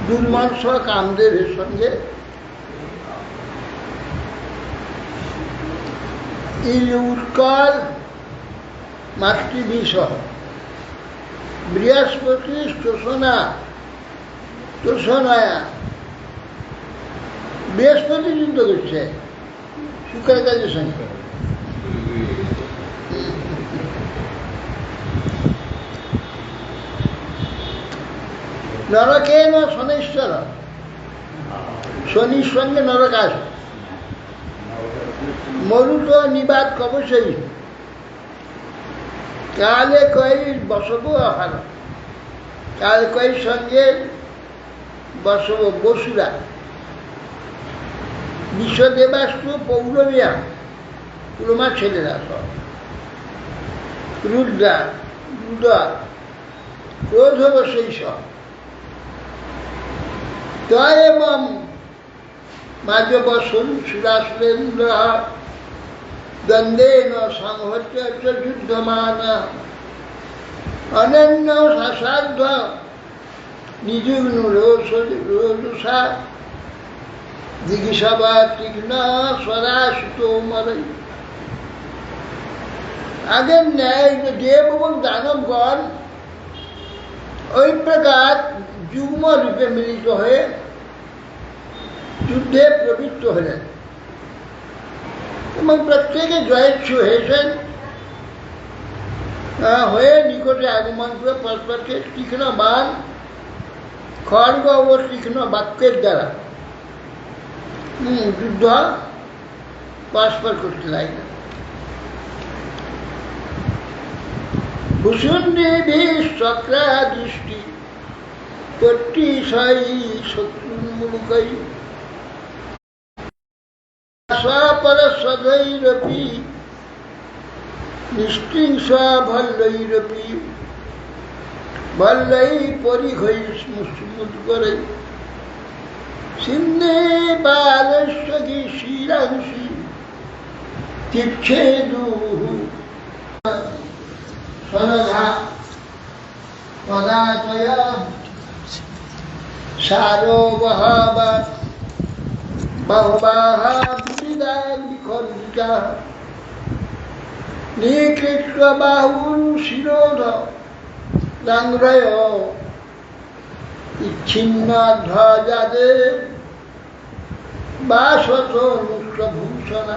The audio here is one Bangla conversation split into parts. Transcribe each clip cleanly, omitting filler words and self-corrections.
দুর্মর্ষ কামদেবের সঙ্গে এই উৎকল মাতৃবিষহ বৃহস্পতি তোষণায়া বৃহস্পতি যুদ্ধ করছে শুক্রের কাজের সঙ্গে। নরকে না শনেশ্বর, শনির সঙ্গে নরক আসে। মরুত নিবাদ কবশই কালে কয়ের বসব আহার, কাল কয়ের সঙ্গে বসব বসুরা, বিশ্বদেবাস্ত্র পৌরমিয়া পুরমা ছেলেরা সব, রুদ্রা ক্রোধ সেই সব এবং মাঝবসন সুরাসুরেন্দ্র দ্বন্দ্বেন সংহত্য যুদ্ধমান অনন্য শাসার্ধ নিযুগ্ন রোষা জিজ্ঞাসা তীক্ষ্ণ স্বরাসুত মরই। আগের ন্যায় দেব এবং দানবগণ ওই প্রকার যুগ্ম রূপে মিলিত হয়ে যুদ্ধে প্রবৃত্ত হলেন এবং প্রত্যেকে জয়েচ্ছু হয়েছেন, হয়ে নিকটে আগমন করে পরস্পরকে তীক্ষ্ণ বাণ খড়গ ও তীক্ষ্ণ বাক্যের দ্বারা যুদ্ধ পরস্পর করতে লাগলেন। ভূষুণ্ডী চক্রা দৃষ্টি শত্রুন্মূলকై পরস্বৈরপি নিষ্টিংস ভল্লৈরপি ভল্লৈ পরিঘৈ স্মুৎকरै সিন্ধে বালস্বগি শিরাংসি তীক্ষেদুঃ সরধা পদাতয় সারো বহাবা বহুবাহা বিখণ্ডিতা নিকৃষ্ট বাহুর শিরোধ দাঙ্গ্রয় ইচ্ছিন্ন ধ্বজাদে বাসত ভূষণ।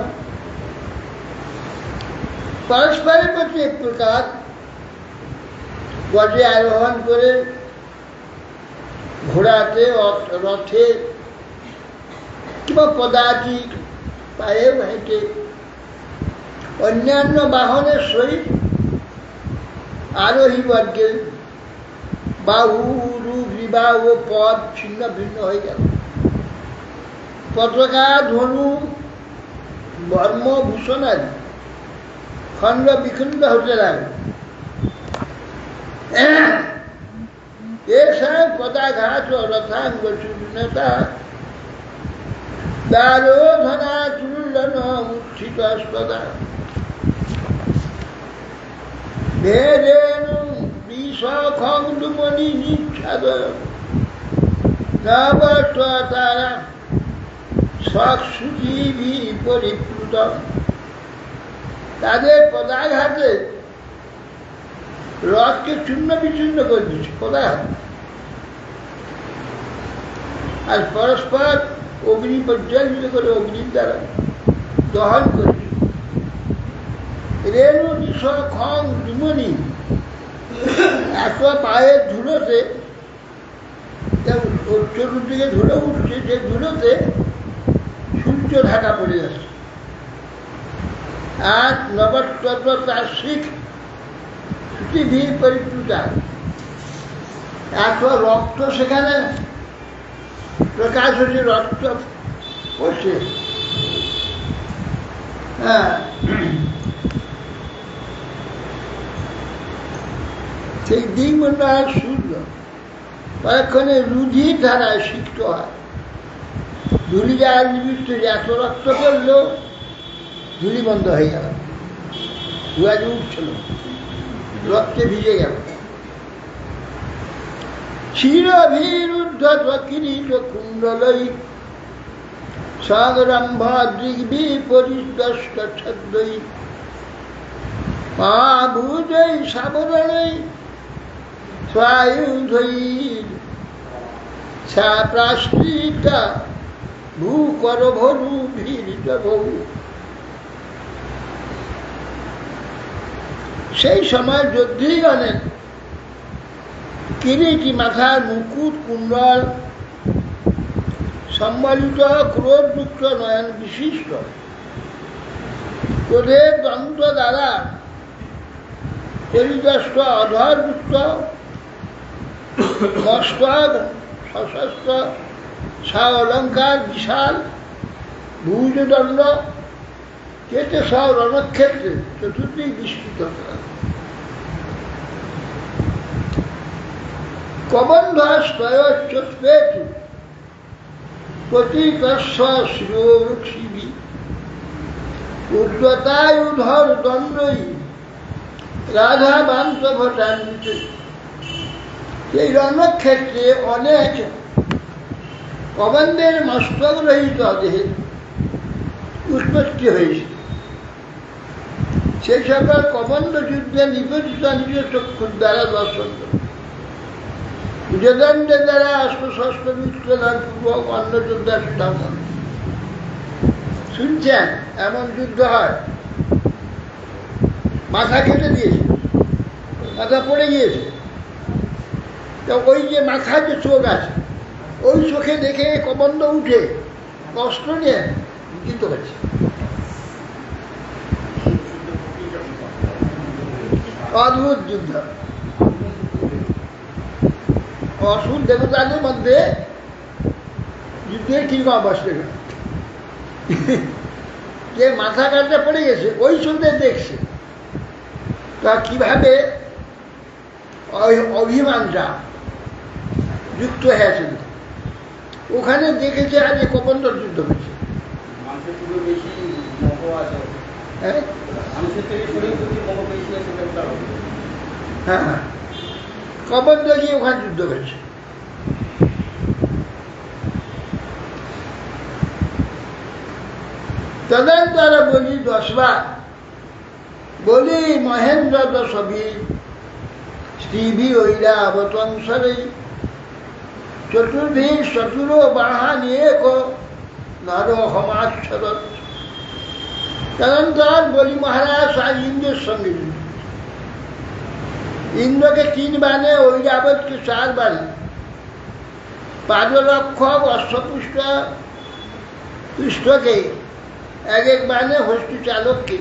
পরস্পরের প্রতি এক প্রকার গজে আরোহণ করে ঘোড়াতে রথে কিংবা পদাতিক পায়ে হেঁটে অন্যান্য বাহনের সহিত আরোহী বর্গের বাহু গ্রীবা ও পদ ছিন্ন ভিন্ন হয়ে গেল। পতাকা ধনু বর্মভূষণাদি খণ্ড বিখণ্ড হতে লাগল। এসব পদাঘাত রথাঙ্গ চূর্ণতা দারোধনা চূর্ণন উত্থিত স্পদা ভেদেন বিষখণ্ডুমণি নিচ্ছাদ নবতারা সৎসুজীবী পরিপ্লুত। তাদের পদাঘাতে রথকে চূর্ণ বিচূর্ণ করে দিচ্ছে পদাঘাত, আর পরস্পর অগ্নি পর্যালোচিত করে অগ্নির দ্বারা দহন করেছে। রেণু নিশ খং দুমনি এত পায়ের ধুলোতে চতুর্দিকে ধুলো উঠছে, যে ধুলোতে সূর্য ঢাকা পড়ে যাচ্ছে। আর নবস্তর তার শিখ পৃথিবীর পরিপ্লুতা, এত রক্ত সেখানে প্রকাশ হচ্ছে, রক্ত পড়ছে। সেই দিগমন্ডল সূর্য কয়েকক্ষণে রুধি ধারায় সিক্ত হয়। ধুলি যাওয়ার নিবিষ্ট এত রক্ত করলেও ধুলি বন্ধ হয়ে গেল, ধুয়াজি উঠছিল, রক্তে ভিজে গেল। শিরভিরুদ্ধ কিরীট কুণ্ডলৈ সংরম্ভাদ্রিগ্বিপরিদষ্ট ছদ্মৈ মহাভুজৈ সাবরণৈ স্বায়ুধৈর ছাপ্রাশ্রিতা ভূকরভরু ভীরিতভৌ। সেই সময় যোদ্ধীগণের কিরীটি, মাথার মুকুট, কুণ্ডল সম্বলিত, ক্রোধযুক্ত নয়ন বিশিষ্ট, ক্রোধের দন্ত দ্বারা পরিদষ্ট, অধরযুক্ত, মস্তক সশস্ত্র, অলঙ্কার বিশাল, ভুজদণ্ড, কেটে সব রণক্ষেত্রে চতুর্দিক বিস্তৃত করা। কবন্ধস্তয়োচ্চস্পেতু পতিতস্য শিরোরুক্ষিবি ঊর্ধ্বতায়ুধর দণ্ডই রাধা বান্ত ভটান্বিত। এই রণক্ষেত্রে অনেক কবন্ধের মস্তক রহিত দেহে উৎপত্তি হয়েছে। সেই সকল কবন্ধ যুদ্ধে নিবেদিত নিজ চক্ষুর দ্বারা দর্শন করে, যদণ্ডের দ্বারা অস্ত্রশস্ত্র বিচ্ছেদন পূর্বক অন্য যোদ্ধার সামনে শুনছেন এমন যুদ্ধ হয়। মাথা কেটে দিয়েছে, মাথা পড়ে গিয়েছে, তো ওই যে মাথায় যে চোখ আছে, ওই চোখে দেখে কবন্ধ উঠে অস্ত্র নিয়ে যুদ্ধ করছে। অদ্ভুত যুদ্ধ। অসুর দেবতাদের মধ্যে যুদ্ধের কিরকম অবস্থা, যে মাথা কাটতে পড়ে গেছে ওই চোখে দেখছে, তা কিভাবে অভিমানটা যুক্ত হয়েছে। ওখানে দেখেছে আজ কবন্ধ যুদ্ধ হয়েছে। হ্যাঁ, কবন্ধ গিয়ে ওখানে যুদ্ধ হয়েছে। তদন্তর বলি 10 বার, বলি মহেন্দ্র দশভী স্ত্রীভি ঐরা অবতংসরে চতুর্ভী চতুর বাহানি এক নর হমাক্ষর। তদন্তর বলি মহারাজ আজ ইন্দ্রের সঙ্গে ইন্দ্রকে 3 বাণে, ঐরাবতকে 4 বাণে, পাদরক্ষক অশ্বপুষ্ট পৃষ্ঠকে 1 বাণে, হস্তি চালককে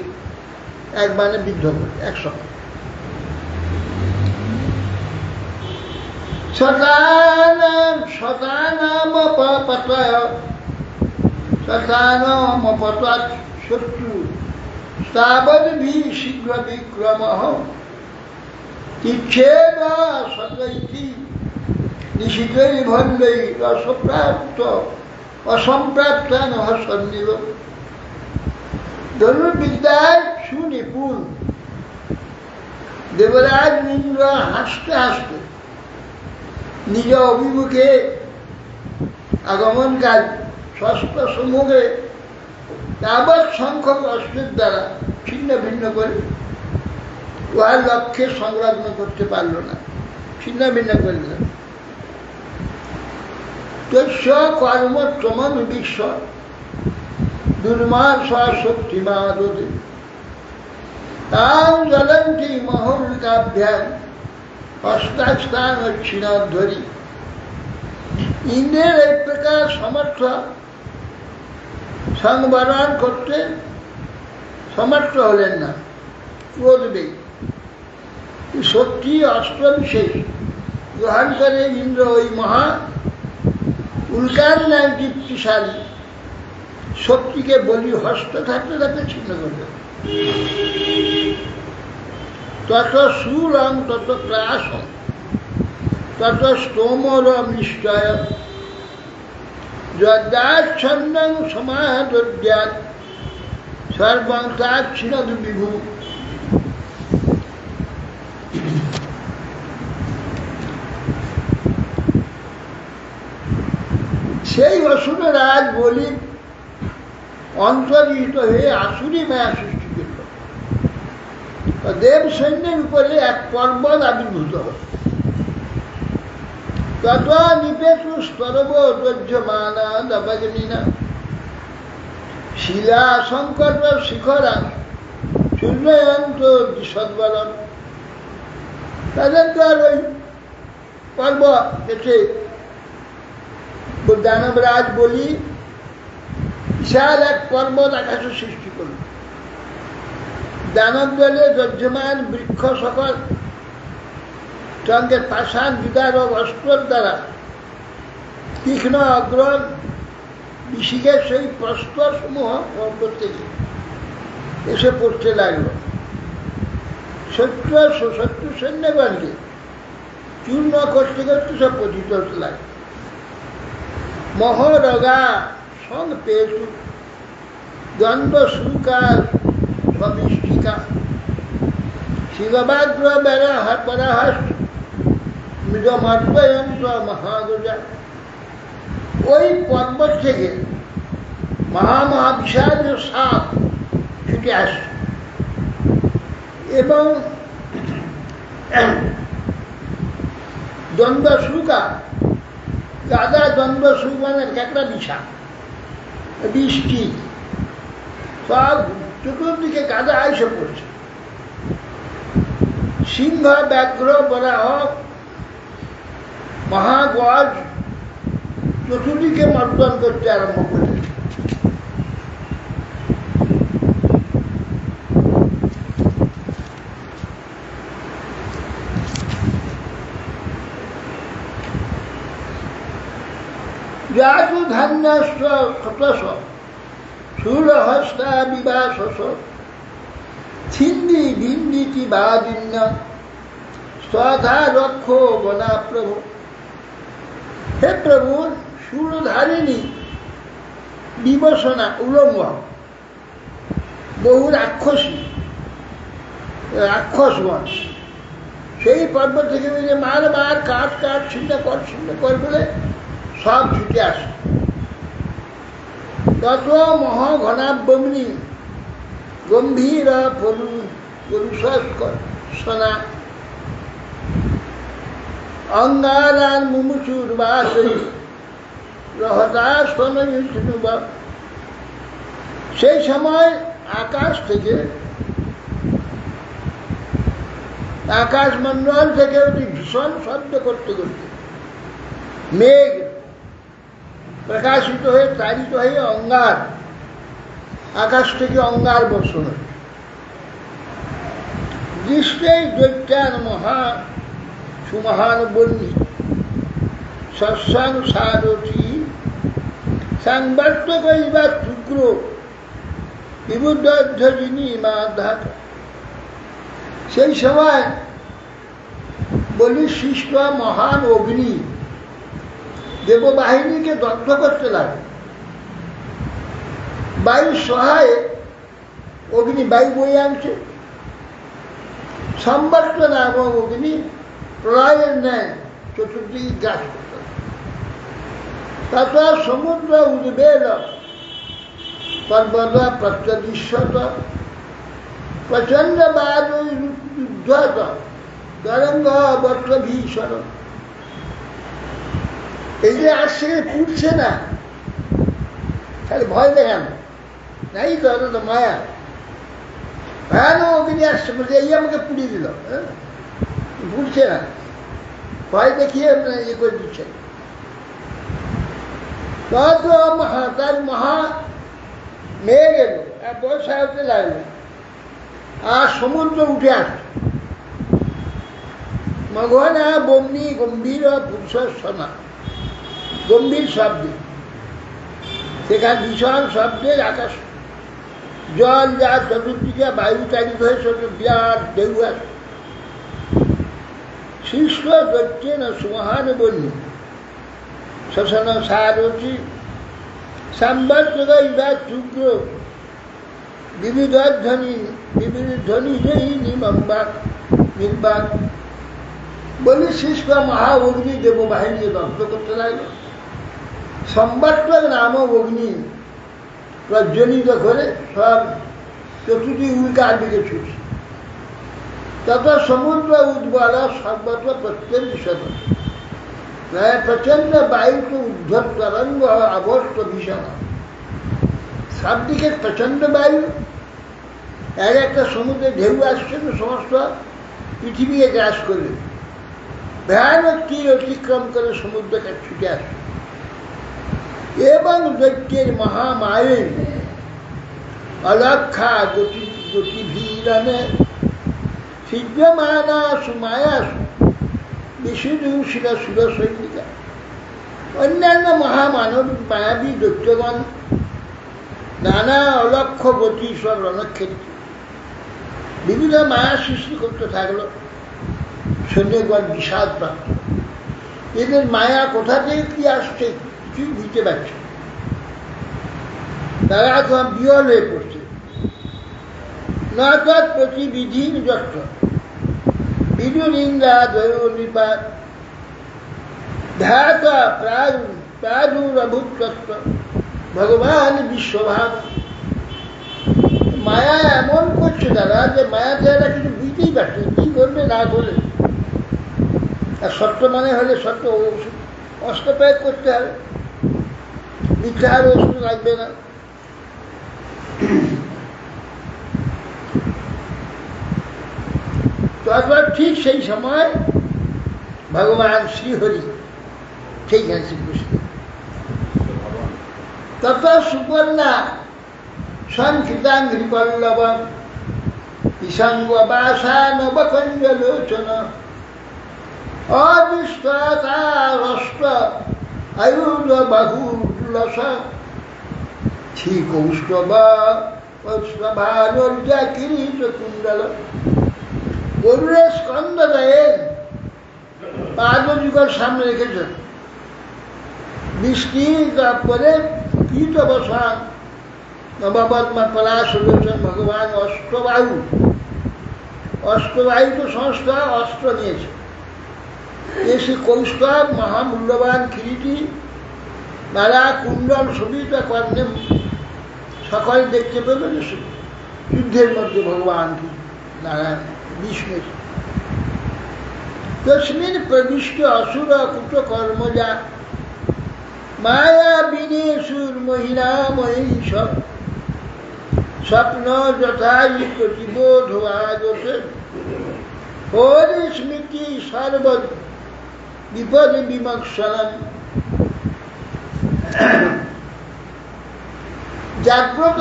1 বাণে বিদ্ধ করে একসঙ্গে। শতানামপতৎ শত্রু স্তাবদ্ভি শীঘ্র বিক্রমঃ তিচ্ছেদ সতৈতি নিশিতৈ ভণ্ডৈ অসম্প্রাপ্ত অসম্প্রাপ্তান সন্নিব। ধনুর্বিদ্যায় সুনিপুণ দেবরাজ ইন্দ্র হাসতে হাসতে নিজ অভিমুখে আগমনকাল ষষ্ঠ সমূহে তাবৎ সংখ্যক অস্ত্রের দ্বারা ছিন্ন ভিন্ন করে উহার লক্ষ্যে সংলগ্ন করতে পারল না, ছিন্ন ভিন্ন করে দিল। তস্য কর্মত্রমন বিশ্ব দুর্মার শক্তিমাদতে তাম জ্বলন্তি মহোল্কাভ্যাম হস্তাস্থান ছিন্নধ্বরি। ইন্দ্রের এক প্রকার সমর্থ সংবরণ করতে সমর্থ হলেন না, ক্রোধবে শক্তি অস্ত্র বিশেষ গ্রহণ করে ইন্দ্র ওই মহা উল্কার ন্যায় দীপ্তিশালী শক্তিকে বলি হস্ত থাকতে থাকতে ছিন্ন করবে। তত সুরং তত প্রাসং তত স্তোমর নিশ্চয় যদাচ্ছন্নং সমাদদ্যাৎ সর্বং তাচ্ছিন্ন বিভু। সেই অসুররাজ বলি অন্তর্হিত হয়ে আসুরি মায়া সৃষ্টি করল। দেব সৈন্যের উপরে এক পর্বত আবির্ভূত হল। তত নিপেতু স্তরব দজ্যমানা দবগ্নিনা শিলা সংকট শিখরা সূর্যয়ন্ত সদ্বলন। তাদের তো আর ওই পর্বত এসে দানবরাজ বলি বিশাল এক পর্বত আকাশে সৃষ্টি করল। দানব দলে যজ্ঞমান বৃক্ষ সকল সঙ্গে পাষাণ বিদারক অস্ত্রের দ্বারা তীক্ষ্ণ অগ্রণ বিশিকের সেই প্রস্তর সমূহ পর্বত থেকে এসে পড়তে লাগলো। শত্রু সৈন্যগণকে চূর্ণ করতে করতে সব পতিত হতে লাগলো। মহরগা সং পেতু দ্বন্দ্ব সুকার সমিষ্টিকা শিববাগ্র পরাহাস মৃদমর্দয়ন্ত্র মহাগজা। ওই পর্বত থেকে মহাবিশাল সাপ ছুটে আসছে এবং দ্বন্দ্ব সুকা গাদা দ্বন্দ্ব সুখ মানে একটা বিশা বৃষ্টি সব চতুর্দিকে গাদা এসে পড়ছে। সিংহ ব্যাঘ্র বরাহ মহাগজ চতুর্দিকে মর্দন করতে আরম্ভ করেছে। যাতু ধান্যস্ব ক্ষতস শূলহস্তা বিবাসস ছিন্দি ভিন্দিতি বাদিন্য স্বধা রক্ষ বনা প্রভু। হে প্রভু, শূলধারিণী বিবসনা উলঙ্গ বহু রাক্ষসগণ সেই পর্বত থেকে মার মার কাঠ কাঠ ছিন্ন কর বলে সব ছুটে আসে। তত মহাঘনাব্যমনি গম্ভীর পুরুষনা অঙ্গারান মুমুচুর বাসী রহদাস্তন। সেই সময় আকাশ থেকে আকাশমণ্ডল থেকে অতি ভীষণ শব্দ করতে করতে মেঘ প্রকাশিত হয়ে তাড়িত হয়ে অঙ্গার আকাশ থেকে অঙ্গার বর্ষণ হয়। দৃষ্টেই দৈত্যান সুমহান বন্যী শস্যানুসারী সাংবার্ত কইবা শুক্র বিবুদ্ধজিনী মা ধাত। সেই সময় বলি সৃষ্ট মহান অগ্নি দেববাহিনীকে দগ্ধ করতে লাগে। বায়ুর সহায়ে অগ্নি বায়ু বয়ে আনছে। সম্বর্ত নামক অগ্নি প্রলয়ের ন্যায় চতুর্দিকে গ্রাস করতে। তথা সমুদ্র উদ্বেল পর্বত প্রত্যদৃশ্যত প্রচণ্ড বায়ুদ্ধত তরঙ্গ বর্ষ ভীষণ। এই যে আসছে পুড়ছে না, তাহলে ভয় দেখান নাই তো, তো মায়া ভয়ানক অগ্নি আসছে বলছে এই আমাকে পুড়িয়ে দিল, পুড়ছে না, ভয় দেখিয়ে ইয়ে করে দিচ্ছে। তত তার মহা মেঘ এলো, বর্ষা হতে লাগলো, আর সমুদ্র উঠে আসছে। মঘনা বম্নি গম্ভীর পুরুষনা, গম্ভীর শব্দে সেখানে ভীষণ শব্দের আকাশ জল যা চতুর্দিকে বায়ু চালিত হয়ে বিরাট ঢেউ আসে। শীর্ষ দৈত্যেন সুমহান বন্যী শোষণ সারথি সাম্বার্তক ইবা চুগ্র বিবিধ ধ্বনি জয়ী নির্বাক। বলি শিষ্য মহা অগ্নি দেববাহিনীকে দগ্ধ করতে লাগলো। সম্বাদ নাম অগ্নি প্রজ্বলিত করে সব চতুর্দিক উল্কার দিকে ছুটছে। তত সমুদ্র উদ্বল সর্বত্র প্রত্যেক দিশত প্রচন্ড বায়ুকে উদ্ধত তরঙ্গ অবস্থ ভীষণ। সব দিকে প্রচন্ড বায়ু, এক একটা সমুদ্রে ঢেউ আসছে, সমস্ত পৃথিবীকে গ্রাস করবে। ভয়ানক তীর অতিক্রম করে সমুদ্রকে ছুটে আসবে এবং দৈত্যের মহামায়ের অলক্ষা গতিভীরণে সিদ্ধমানাসু মায়াসু বিশুদূষিত সুরসৈনিকা। অন্যান্য মহামানব মায়াবী দৈত্যগণ নানা অলক্ষ্য গতি সব রণক্ষেত্রে বিভিন্ন মায়া সৃষ্টি করতে থাকলো। সৈন্যগণ বিষাদ প্রাপ্ত, এদের মায়া কোথা থেকে কি আসছে কিছুই বুঝতে পারছে, তারা এখন বিহল হয়ে পড়ছে। না তৎ প্রতিবিধি যত্র বিদুনিন্দা দয় নিপাত ধ্যাত প্রাদুরভূতত্ব ভগবান বিশ্বভাব। মায়া এমন করছে তারা যে মায়াতে এরা কিছু বুঝতেই পারছে কি করবে না করবে। আর সত্য মানে হলে সত্য ওষুধ অস্ত্র প্রয়োগ করতে হবে, মিথ্যার ওষুধ লাগবে না। তারপর ঠিক সেই সময় ভগবান শ্রীহরি সেইখানে শ্রীকৃষ্ণ তত সুপর্ণা সংক্ষিতাঙ্ঘ্রি পল্লব ইসঙ্গ বাসা নবকঞ্জলোচন অদৃষ্টতারষ্ট আয়ুধ বাহুলস শ্রীকৌস্তব ভানুর্যা কিরীট কুণ্ডল। গরুরের স্কন্দ দেয় পাদযুগের সামনে রেখেছেন, বৃষ্টি তারপরে কীট বসান নবপদ্মা পলাশ লোচন ভগবান অষ্টবায়ু। অষ্টবায়ু তো সংস্থা অস্ত্র নিয়েছে, এসে কৌস্তব মহামূল্যবান কিরীটি মেলা কুণ্ডল শোভিত কর্ণে সকল দেখতে পেল যে যুদ্ধের মধ্যে ভগবান কি নারায়ণ বিষ্ণু। তস্মিন প্রবিষ্ট অসুর কুটকর্মজা মায়া বিনেশুর মহিলা মহিষ স্বপ্ন যথাই প্রতিবোধ আগতে হরি স্মৃতি সর্ব বিপদ বিমক্ষণ। জাগ্রত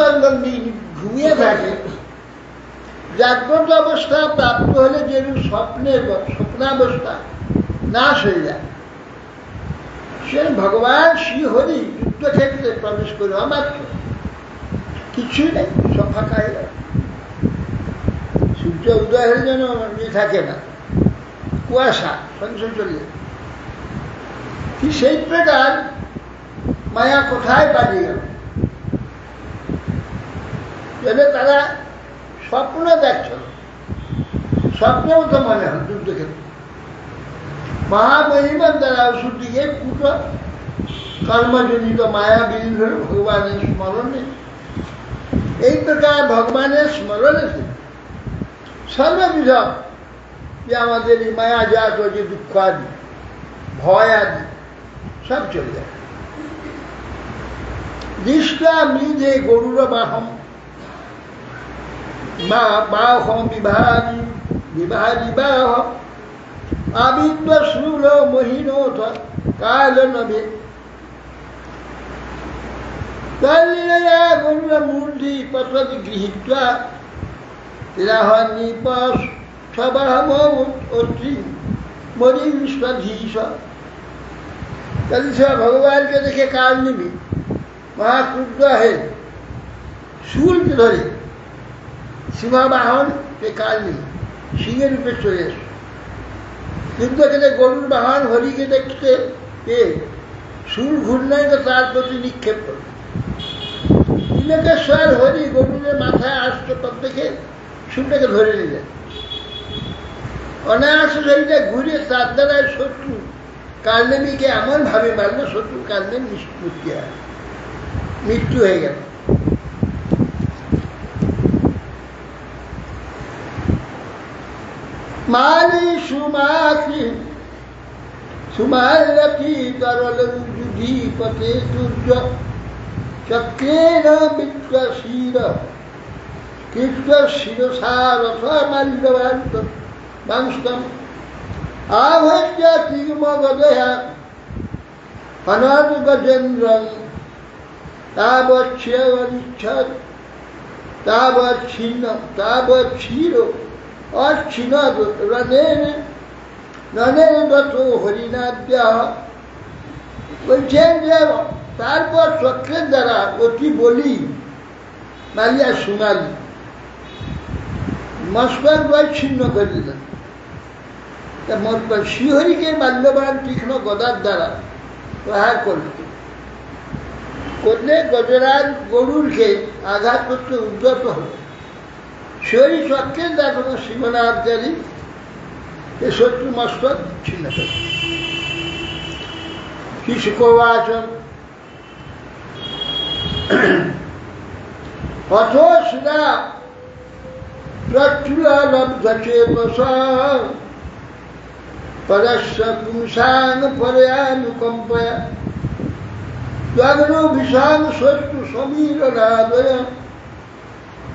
ঘুমিয়ে থাকে, জাগ্রত অবস্থা প্রাপ্ত হলে যেরূপ স্বপ্নাবস্থা নাশ হয়ে যায়, সে ভগবান শ্রীহরি যুদ্ধক্ষেত্রে প্রবেশ করে অমাত্র কিছুই নেই, সব ফাঁকা হয়ে যায়। সূর্য উদয় হলে যেন থাকে না, কুয়াশা সঙ্গে চলে যায়। ঠিক সেই প্রকার মায়া কোথায় পালিয়ে গেল, তারা স্বপ্ন দেখছিল, স্বপ্নেও তো মনে হয় যুদ্ধক্ষেত্রে মহামহিমার দ্বারা ওষুধ দিকে কুট কর্মজনিত মায়া বিলীন হল ভগবানের স্মরণে। এই প্রকার ভগবানের স্মরণে সর্ববিধ যে আমাদের এই মায়া জাত যে দুঃখ আদি ভয় আদি সব চলে যায়। দৃষ্টা মৃধে গরুর বাহম বাহম বিভারি বাহ আবিদ্য শ্রূল মহিনোথ কাল নভে তল্লীলা গরুর মূর্ধি পততি গৃহীত্বা রাহনিপস সবাহম অত্রি মরিষ্ঠধীশ। তাহলে সে ভগবানকে দেখে কাল নিবি মহাক্রুদ্ধ হয়ে শূলকে ধরে সিংহবাহন কে কাল নিবি সিংহের রূপে চলে এসে কিন্তু এখানে গরুর বাহন হরিকে দেখতে পেয়ে সুর ঘূর্ণয় তো তার প্রতি নিক্ষেপ করবে। তিলকেশ্বর হরি গরুরের মাথায় আসতে পর থেকে সুরটাকে ধরে নিলেন, অনায়াসে সেইটা ঘুরে তার দ্বারায় শত্রু কালনেমিকে এমনভাবে মারল শত্রু কালনেম মৃত্যু হয়ে গেল। মালি সুমাকি সুমালকি তরল যুধি পথে সূর্য চক্রেণ বিশ্বশীর কৃষ্ণ শিরসার মাল্যবান্ত বাংস্তম আভ্য তির্মগদয়া অনর্ গজেন্দ্রং তাবচ্ছদ তাবচ্ছিন্ন তাবচ্ছির অচ্ছিন্ন রণেন রণেন দত্ত হরিনাদ্য। বলছেন যে তারপর চক্রের দ্বারা অতি বলি মারিয়া সুমালি মস্তক দ্বয় ছিন্ন করে দিলেন। শ্রীহরিকে মাল্যবান তীক্ষ্ণ গদার দ্বারা প্রহার করলে গজরাজ গরুরকে আঘাত করতে উদ্যত হল। শ্রীহরি চক্রের দ্বারা শিবনাথকারী এ শত্রু মস্তক ছিন্ন করে। শিশুকোবাচ অথোসরা প্রচুরলব্ধচেতসা পরস্য পুংসাং পরয়ানুকম্পয়া ত্বগ্নভিষাং শত্রু সমীরনাদয়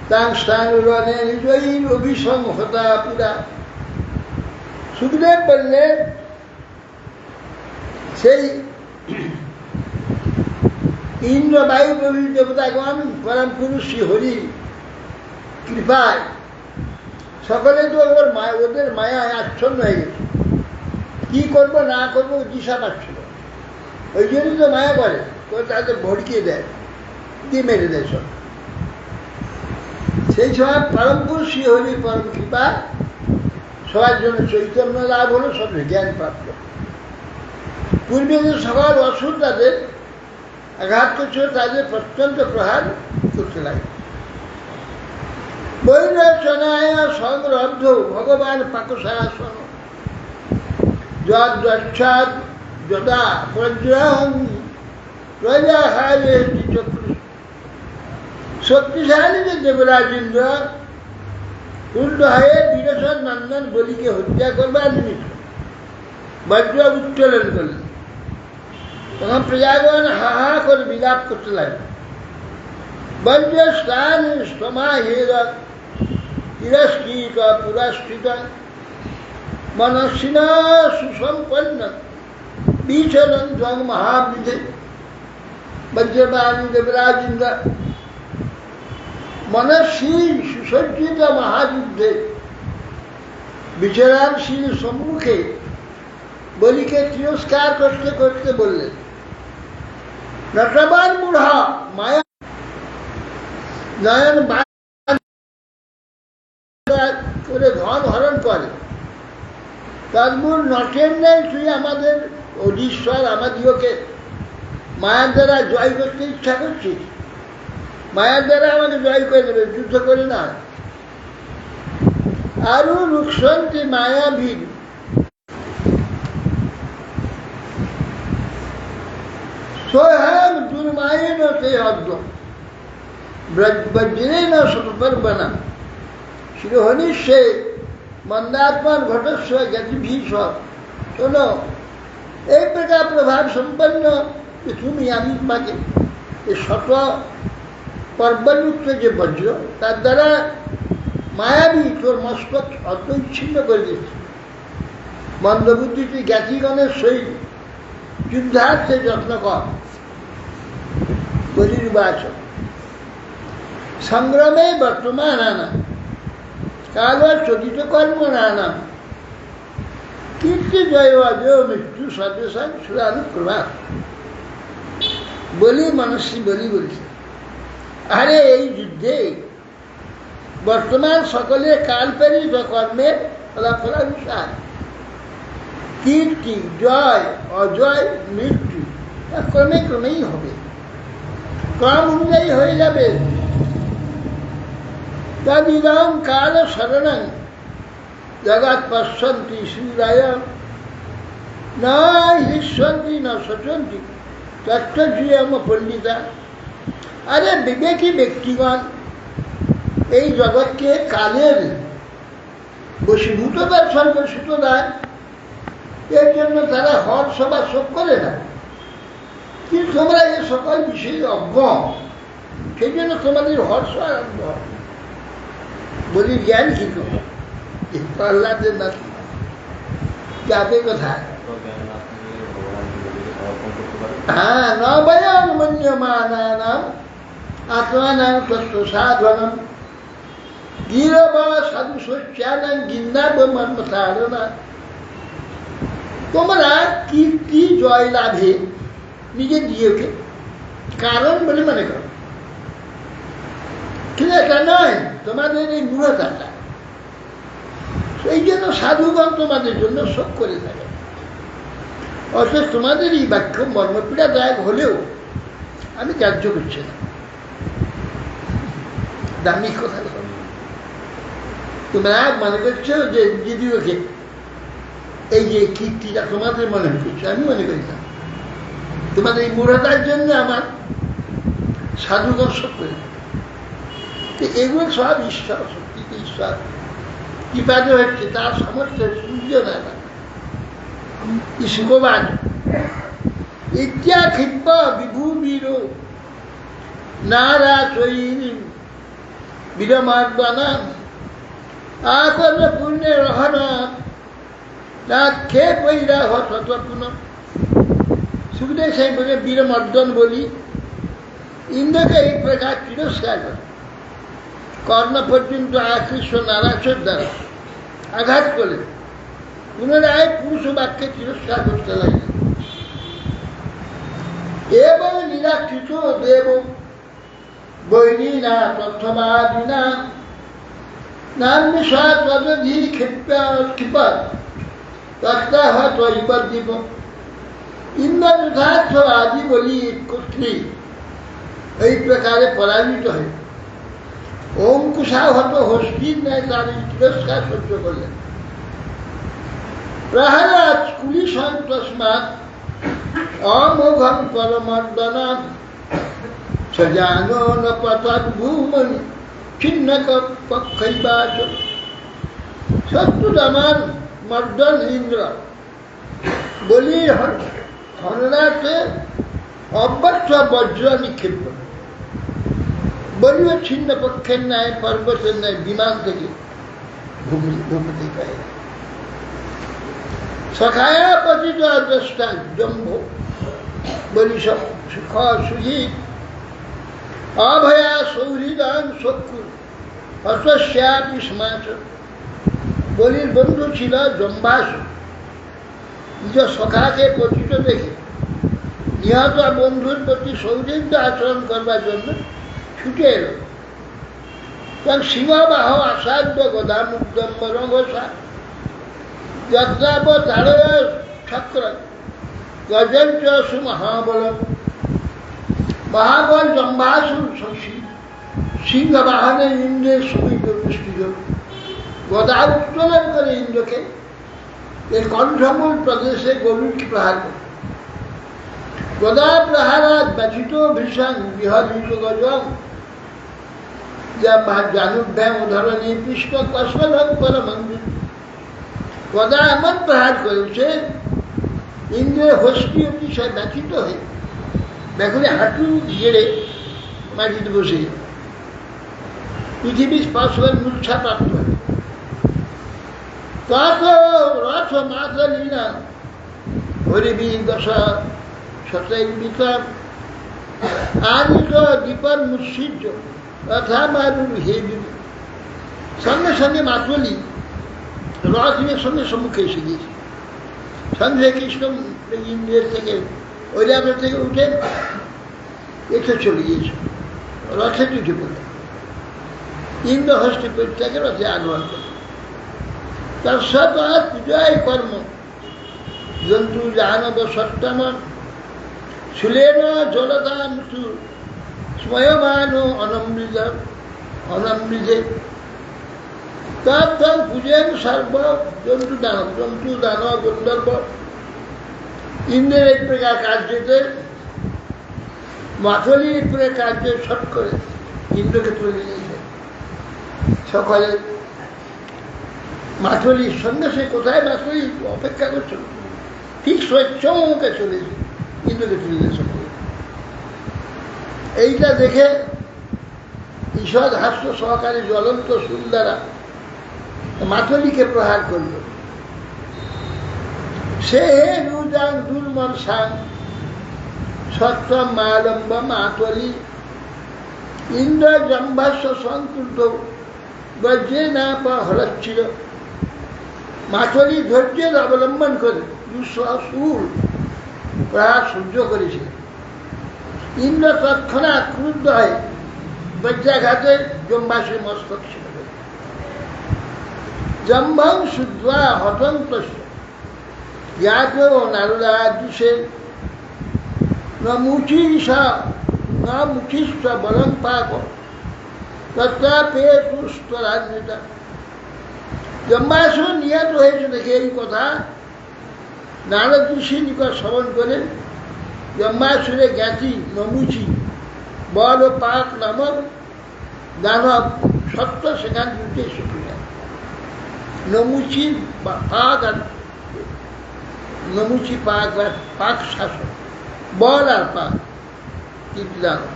তাং স্থানুরণে নিজৈর অভিসংহতা পুরা। সুখদেব বললেন সেই ইন্দ্র বায়ু প্রভৃতি দেবতাগণ পরম পুরুষ শ্রীহরি কৃপায় সকলে তো ওদের মায়ায় আচ্ছন্ন হয়ে গেছে, কি করবো না করবো দিশা পাচ্ছিল। ওই জন্যই তো মায়া করে, তো তাদের ভড়কিয়ে দেয়, দিয়ে মেরে দেয় সব। সেই সময় পরম পুরুষ শ্রীহরি পরম কৃপা সবার জন্য চৈতন্য লাভ হলো, সব জ্ঞান প্রাপ্ত। পূর্বে যে সকল অসুর তাদের আঘাত করছিল তাদের প্রত্যন্ত প্রহার করতে লাগে। বৈরচনায় সংরব্ধ ভগবান পাকশাসন যদ্রচ্ছাদ যদা প্রজ্রহং প্রজাহারে চক্র। শক্তিশালী যে দেবরাজ ইন্দ্র উল্টো হয়ে বিরসন নন্দন বলিকে হত্যা করবার নিমিত্ত বজ্র উত্তোলন করলেন। তখন প্রজাগণ হাহা করে বিলাপ করতে লাগলো। বজ্র স্থান সমাহের তিরস্কৃত পুরস্কৃত মনস্বিন সুসম্পন্ন বিচরণ ধ্বং মহাবৃধে। বজ্রবাণী দেবরাজ ইন্দ্র মনস্বীন সুসজ্জিত মহাযুদ্ধে বিচরণশীল সম্মুখে বলিকে তিরস্কার করতে করতে বললেন, নটবান মূঢ় মায়া নয়ন করে ধন হরণ করে, তদ্মূল নটের নেই তুই আমাদের অধীশ্বর আমাদিওকে মায়ার দ্বারা জয় করতে ইচ্ছা করছিস। মায়ার দ্বারা আমাকে জয় করে দেবে, যুদ্ধ করে না। আরো রুক্ষন্তি মায়াভীর সোহাম দুর্মায়েন তে অদ্য বজ্রেন সুপর্বনা শিরোহনিষ্যে मंदात्मान घटस्व गतिभीष। শোনো, এই প্রকার প্রভাব সম্পন্ন তুমি আমি তোমাকে এই শত পর্বযুক্ত যে বজ্র তার দ্বারা মায়াবী তোর মস্তক অর্ধচ্ছিন্ন করে দিয়েছে। মন্দবুদ্ধি তুই জ্ঞাতিগণের সহিত যুদ্ধার্থে যত্ন কর। বলির্বাচ সংগ্রামে বর্তমান আনা কাল চলিত কর্ম নানা কীর্তি জয় অজয় মৃত্যু সদস্যান সুরানুক্রমা। বলি মনস্বী বলি বলছে, আরে এই যুদ্ধে বর্তমান সকলে কাল প্রেরিত কর্মের ফলাফলানুসার কীর্তি জয় অজয় মৃত্যু ক্রমে ক্রমেই হবে, ক্রম অনুযায়ী হয়ে যাবে। তদিদং কাল শরণং জগৎ পশ্যন্তি সুরায় না হৃষ্যন্তি না শোচন্তি তত্ত্বজিয়ম পণ্ডিতা। আরে বিবেকী ব্যক্তিগণ এই জগৎকে কালের বশীভূততার সর্বসূত দেয়, এর জন্য তারা হর্ষ বা শোক করে না। কিন্তু তোমরা এ সকল বিষয়ে অজ্ঞ, সেই জন্য তোমাদের হর্ষ আরম্ভ হয়। বলি জ্ঞান কি তোমার প্রহ্লাদের নাকি যাবে কোথায়? হ্যাঁ, নবয়ান মন্যমানানাম আত্মানাং তত্ত্ব সাধনম গিরব সাধু সচ্যানাং গিন্নাব মর্মসারণা। তোমরা কীর্তি জয় লাভে নিজের দিয়েকে কারণ বলে মনে করো, কিন্তু এটা নয়, তোমাদের এই মূঢ়তাটা। সেই জন্য সাধুগণ তোমাদের জন্য শোক করে থাকে। অথচ তোমাদের এই বাক্য মর্মপীড়াদায়ক হলেও আমি গ্রাহ্য করছি না। দামি কথা তোমরা মনে করছো যে দিদিওকে এই যে কীর্তিটা তোমাদের মনে করছো, আমি মনে করি না। তোমাদের এই মূঢ়তার জন্য আমার সাধুগণ শোক করে থাকে। এগুলো সব ঈশ্বর, শক্তিতে ঈশ্বর কৃপাতে হচ্ছে, তার সামর্থ্য সূর্য না ইস্কোবাদ ইত্যাক্ষিপ্য বিভূবীর নারাচৈর বীরমার্দনা আকর্ণ পুণ্যের রহনা না খে পৈরা হতপুন। সুখদেব সাহেব বলে বীরমর্দন বলি ইন্দ্রকে এই প্রকার তিরস্কার করে কর্ণ পর্যন্ত আকৃষ্ট নারাচর দ্বারা আঘাত করলেন, পুনরায় পুরুষ বাক্যে তিরস্কার করতে লাগলেন। এবং নিরাকৃত দেব বৈরী না তথ্যবাদী না নাম্যসা তদধি ক্ষিপা তত্তা হইবার দিব। ইন্দ্র যথার্থবাদী বলি কর্তৃ এই প্রকারে পরাজিত হয় অঙ্কুশাহত হস্তির ন্যায় তার তিরস্কার সহ্য করলেন। প্রহ্লাদ কুলিশন তস্মাৎ অমোঘম পরমর্দনা সজানো ন পতদ্ভূমন ছিন্নক পক্ষৈবাচ। শত্রু আমার মর্দন ইন্দ্র বলির হরণাতে অব্যর্থ বজ্র নিক্ষেপ করে বলিও ছিন্ন পক্ষের ন্যায় পর্বতের ন্যায় বিমান থেকে ভূমিতে পায়। সখায়া পতিত দ্রষ্টা জম্ভ বলি সুখ সুজিত অভয়া সৌহৃদান শক্রু হতস্যাপি সমাচ। বলির বন্ধু ছিল জম্বাস, নিজ সখাকে পতিত দেখে নিহত বন্ধুর প্রতি সৌহৃদ্য আচরণ করবার জন্য ছুটে এলো। কারণ সিংহবাহ আসাধ্য গদামুগ্ধম্ব রঘসা যত্রাপ ধারয় চক্র গজঞ্চ সুমহাবল। মহাবল জম্বাসুর সিংহ বাহনে ইন্দ্রের সমীপ উপস্থিত গদা উত্তোলন করে ইন্দ্রকে এর কণ্ঠমূল প্রদেশে গরুরকে প্রহার করে। গদা প্রহারাত ব্যথিত ভীষণ বিহরিত গজম যা জানুভ্যাম ধরণী কৃষ্ণ কসলক পর মন্দির। গদা এমন প্রহার করেছে ইন্দ্রের হস্তি অতিশয় ব্যথিত হয়ে দেখলে হাঁটু গেড়ে মাটিতে বসে পৃথিবী স্পর্শ করে মূর্ছা প্রাপ্ত হয়। তত রথ মাতলীনা হরিবীর দশা সতৈর বিতর আদিত দীপন মুৎসির্য তথা মারুর হে বিবি। সঙ্গে সঙ্গে মাতলি রথের সঙ্গে সম্মুখে এসে গিয়েছে। সঙ্গে কৃষ্ণ ইন্দ্রের থেকে ঐরাবত থেকে উঠে এসে চলে গিয়েছে, রথে উঠে পড়ে ইন্দ্র হস্তে পরিত্যাগে রথে আগ্রহণ করে। তার সব পূজায় কর্ম জন্তু জানব সত্তমন শুলেন জলতা মৃত্যু স্ময়মান অনমৃত অনমৃজে তৎ পূজেন সর্ব জন্তু দানব গন্ধর্ব ইন্দ্রের এক প্রকার কার্যতে মাথলির প্রকার কার্য ছট করে ইন্দ্রকে তুলে নিয়েছে। সকালে মাথলির সঙ্গে সে কোথায় মাথলি অপেক্ষা করছিল, ঠিক চমকে চলেছে, ইন্দ্রকে তুলে নিয়েছে। এইটা দেখে ঈষৎ হাস্য সহকারী জ্বলন্ত সুর দ্বারা মাথলিকে প্রহার করল। সে রুজাং দুর্মন সাং সত্যম মালম্ব মাতলি ইন্দ্র জম্ভাস্য সংকুদ্ধ বজ্রে না হরচ্ছিল। মাতলি ধৈর্যের অবলম্বন করে সুর প্রহার সহ্য করেছে। ইন্দ্র তৎক্ষণাৎ ক্রুদ্ধ হয় বজ্রাঘাতে জম্বাসের মস্তক ছিল। জম্ভং শুদ্ধা হতন্ত জ্ঞাত নারদা দুষে মুচিষ্ঠ বলং পাক তথা পেয়ে তুস্তরান্বিতা। জম্বাসুর নিহত হয়েছে দেখে এই কথা নারদ ঋষির নিকট শ্রবণ করে জম্বাসুরের জ্ঞাতি নমুচি বল ও পাক নামক দানব সত্য সেখান যুদ্ধে এসে যায়। নমুচি পাক আর নমুচি পাক আর পাক শাসক, বল আর পাক দানব।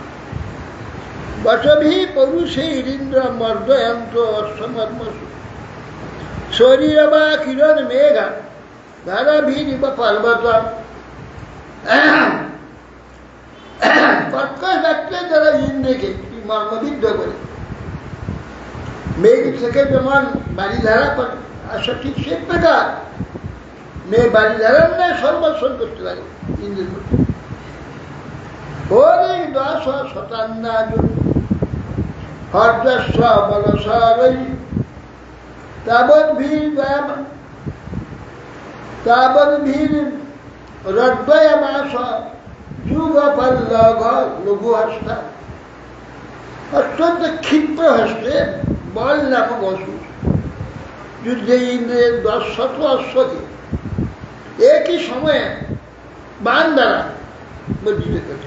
বচভি পৌরুষে ইন্দ্র মর্দয়ন্ত অশ্বমর্মসু শরীর বা কিরণ মেঘা ধারাভিরিব পর্বত। কর্কশ বাক্যে যারা ইন্দ্রকে মর্মবিদ্ধ করে মেঘ থেকে যেমন বাড়িধারা আসা, ঠিক সে প্রকার মেঘ বাড়িধারার নয় সর্বস্বর করতে লাগে ইন্দ্রের প্রতি। হরে দশ শতান্নাজুন হর্যস্ব বলসরৈ তাবদ্ভীর রদ্বয়মাস যুগপল্লঘ লঘু হস্তা। অত্যন্ত ক্ষিপ্র হস্তে বল নামক অসুর যুদ্ধে ইন্দ্রের 10 অশ্বকে একই সময়ে বাণ দ্বারা বর্জিত করত।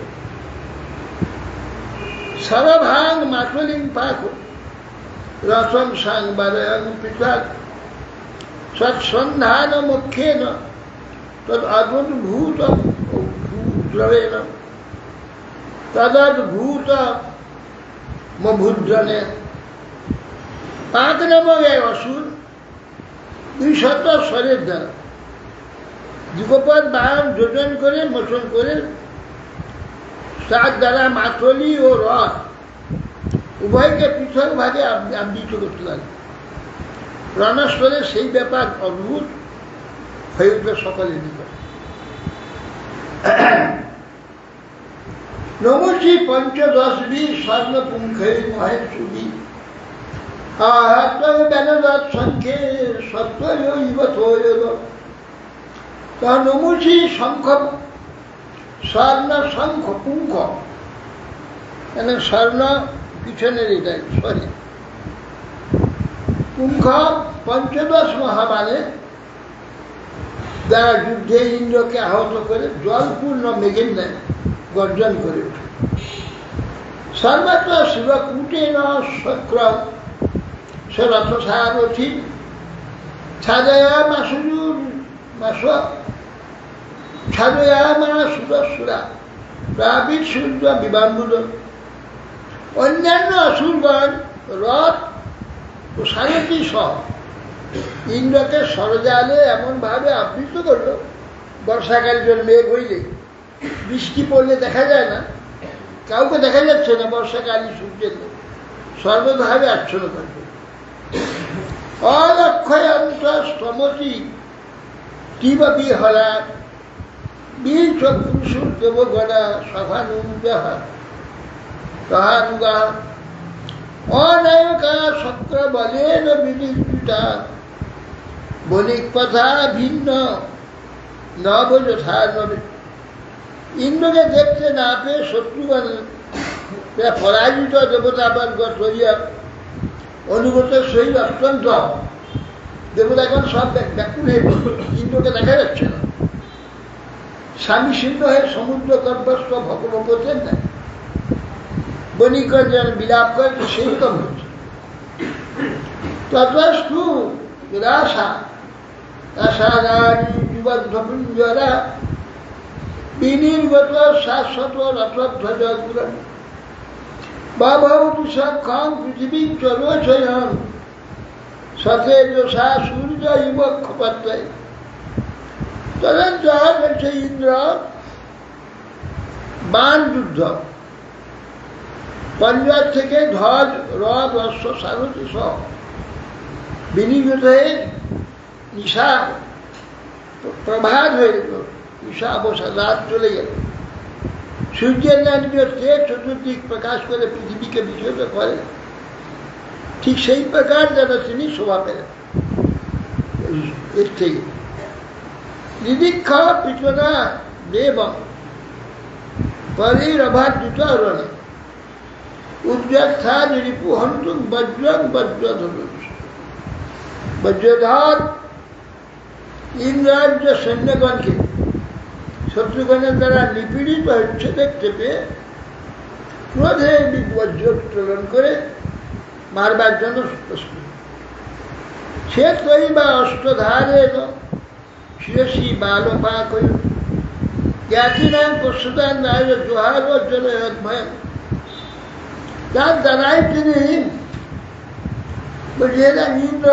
সরভাং মাতলিং পাক রসম সাং বারয়ং পৃথক সৎসন্ধান মুখ্যেন তদভূত দ্রবেণ তদভূত মভুদ্রনে। পাক নামক এক অসুর 200 স্বরের দ্বারা যুগপদ বাণ যোজন করে মোচন করে তার দ্বারা মাতলি ও রথ উভয়কে পৃথক ভাগে আবৃত করতে লাগে। রণস্থলে সেই ব্যাপার অদ্ভুত হয়ে উঠবে সকলের নিকট। নমসি পঞ্চদশবি স্বর্ণপুঙ্খে মহেশ্বরী আহত বেনরথ সংখ্যে সত্যৈব থৈব। নমসি শঙ্খ স্বর্ণ শঙ্খ পুঙ্খ মানে স্বর্ণ পিছনের এটাই সরি পুঙ্খ 15 মহাবাণে যারা যুদ্ধে ইন্দ্রকে আহত করে জলপূর্ণ মেঘের ন্যায় গর্জন করে ওঠে। সর্বত্র শিবকূটেন সক্রম সে রথসারথী ছাদয়ামাসুরসুরা প্রাবিত সূর্য বিবাম্বুদ। অন্যান্য অসুরগণ রথ ও সারথী সহ ইন্দ্রকে সরজালে এমনভাবে আবৃত করল, বর্ষাকাল জল মেঘ হইলে বৃষ্টি পড়লে দেখা যায় না, কাউকে দেখা যাচ্ছে না, বর্ষাকালই সূর্যের সর্বভাবে আচ্ছন্ন করবে। অলক্ষয়ন্ত স্তমতি টিবপি হরা বীর চক্ষুষুর দেবগণা সভানুগা তাহানুগা অনায়কা শক্র বলেন বিনির্মিতা বণিক পথা ভিন্ন নবযথা নবে। ইন্দ্রকে দেখতে না পেয়ে শত্রুগণ পরাজিত দেবতাবর্গ হইয়া অনুগত সহিত অত্যন্ত দেবতাগণ সব ব্যাকুল হয়ে ইন্দ্রকে দেখা যাচ্ছে না। স্বামী সিদ্ধ হয়ে সমুদ্র গর্ভস্থ ভগবতের নেয় বণিকর যেন বিলাপ করে সেই রকম হচ্ছে ততস্তু রাসা আশারানি যুবদ্ধপুঞ্জরা বিনির্গত শাশ্বত রথধ্বজ গুরন বাভবতু সক্ষম পৃথিবী চলোচয়ন সতেজসা সূর্য ইব ক্ষপত্রয় তদন্তর হচ্ছে ইন্দ্র বাণ যুদ্ধ পঞ্জাব থেকে ধ্বজ রথ অশ্ব সারথি সহ বিনিয়োগ হয়ে নিশা প্রভাত হয়ে গেল নিশা অবসর রাত চলে গেল সূর্যের ন্যায় চতুর্দিক প্রকাশ করে পৃথিবীকে বিচলিত করে ঠিক সেই প্রকার যেন তিনি শোভা পেলেন এর থেকে নিদীক্ষা পিছনা দেব পরিরভার দুটারণে উদ্যক্ষা নিরিপু হন্তুম বজ্রং বজ্রধনুষ বজ্রধর ইন্দ্রাজ্য সৈন্যগণকে শত্রুগণের দ্বারা নিপীড়িত হচ্ছে দেখতে পেয়ে ক্রোধে বজ্র উত্তোলন করে মারবার জন্য প্রস্তুত সে তৈ বা অষ্টধারে শিরসি বালপা কই জ্ঞাতিনাম পশুদান নায় জোহার জন্য ভয় তার দ্বারাই তিনি বুঝিয়ে ইন্দ্র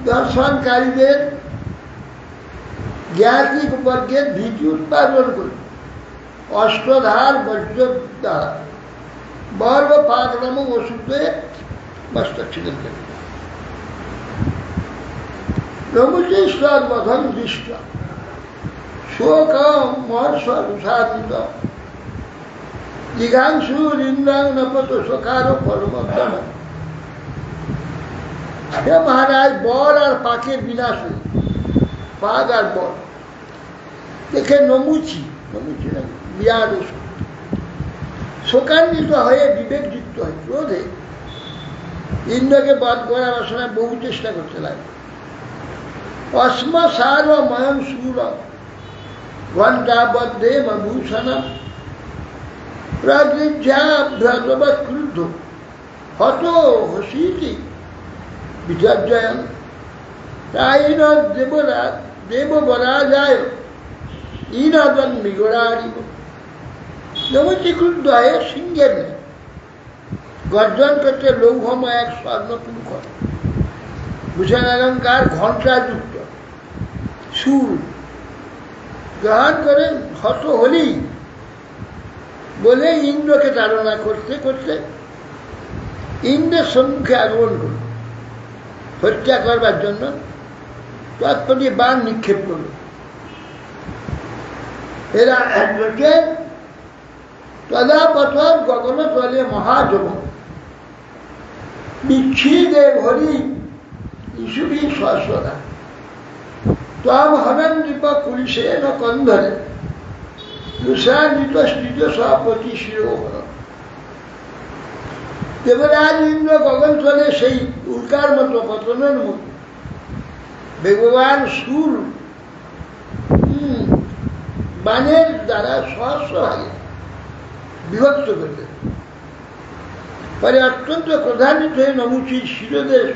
দর্শনকারীদের জ্ঞাতি বর্গের ভীতি উৎপাদন করে অষ্টধার বজ্র দ্বারা বর্গ পাগ্রাম ওষুধে মস্তচ্ছিন্ন করে রমুচেশ্বর বধন দৃষ্ট শোক মহর্ষ রুষাদিত জিঘাংসুর ইন্দ্রাং নপত সকার পরমদ্দম হে মহারাজ বর আর পাকের বিনাশ হয়ে পাক আর বর দেখে নমুচি না বিয়ার শোকান্বিত হয়ে বিবেকযুক্ত হয় ক্রোধে ইন্দ্রকে বধ করার সময় বহু চেষ্টা করতে লাগে অশ্মসার ময়ং সুর ঘণ্টাবদ্ধে মভূষণ প্রগৃহ্যাভ্যবৎ ক্রুদ্ধ হত হসীতি বিজর্জয়ন তাইন দেবরাজায় ইনদন মৃগরাড়িব নমতি ক্রুদ্ধ হয়ে সিংহের নেই গর্জন করতে লৌহময় এক স্বর্ণপুঙ্খ ভূষণ অলঙ্কার ঘণ্টাযুক্ত সুর গ্রহণ করেন হত হলি বলে ইন্দ্রকে তাড়না করতে করতে ইন্দ্রের সম্মুখে আগমন করল হত্যা করবার জন্য তৎপতি বাণ নিক্ষেপ করল এরা একজনকে তদাপথর গগন তলে মহাযম বিচ্ছিদে ভরি ইসুবি সহস্রদা তম হনন দীপ কুলিশেন কন্ধরে লুষান্বিত স্থিত সভাপতি শিরোহর দেবরাজ ইন্দ্র গগনতলে সেই উল্কার মতো পতনের মতো বেগবান সুর বাণের দ্বারা সহস্র ভাগে বিভক্ত করলেন পরে অত্যন্ত ক্রধান্বিত হয়ে নমুচির শিরোদের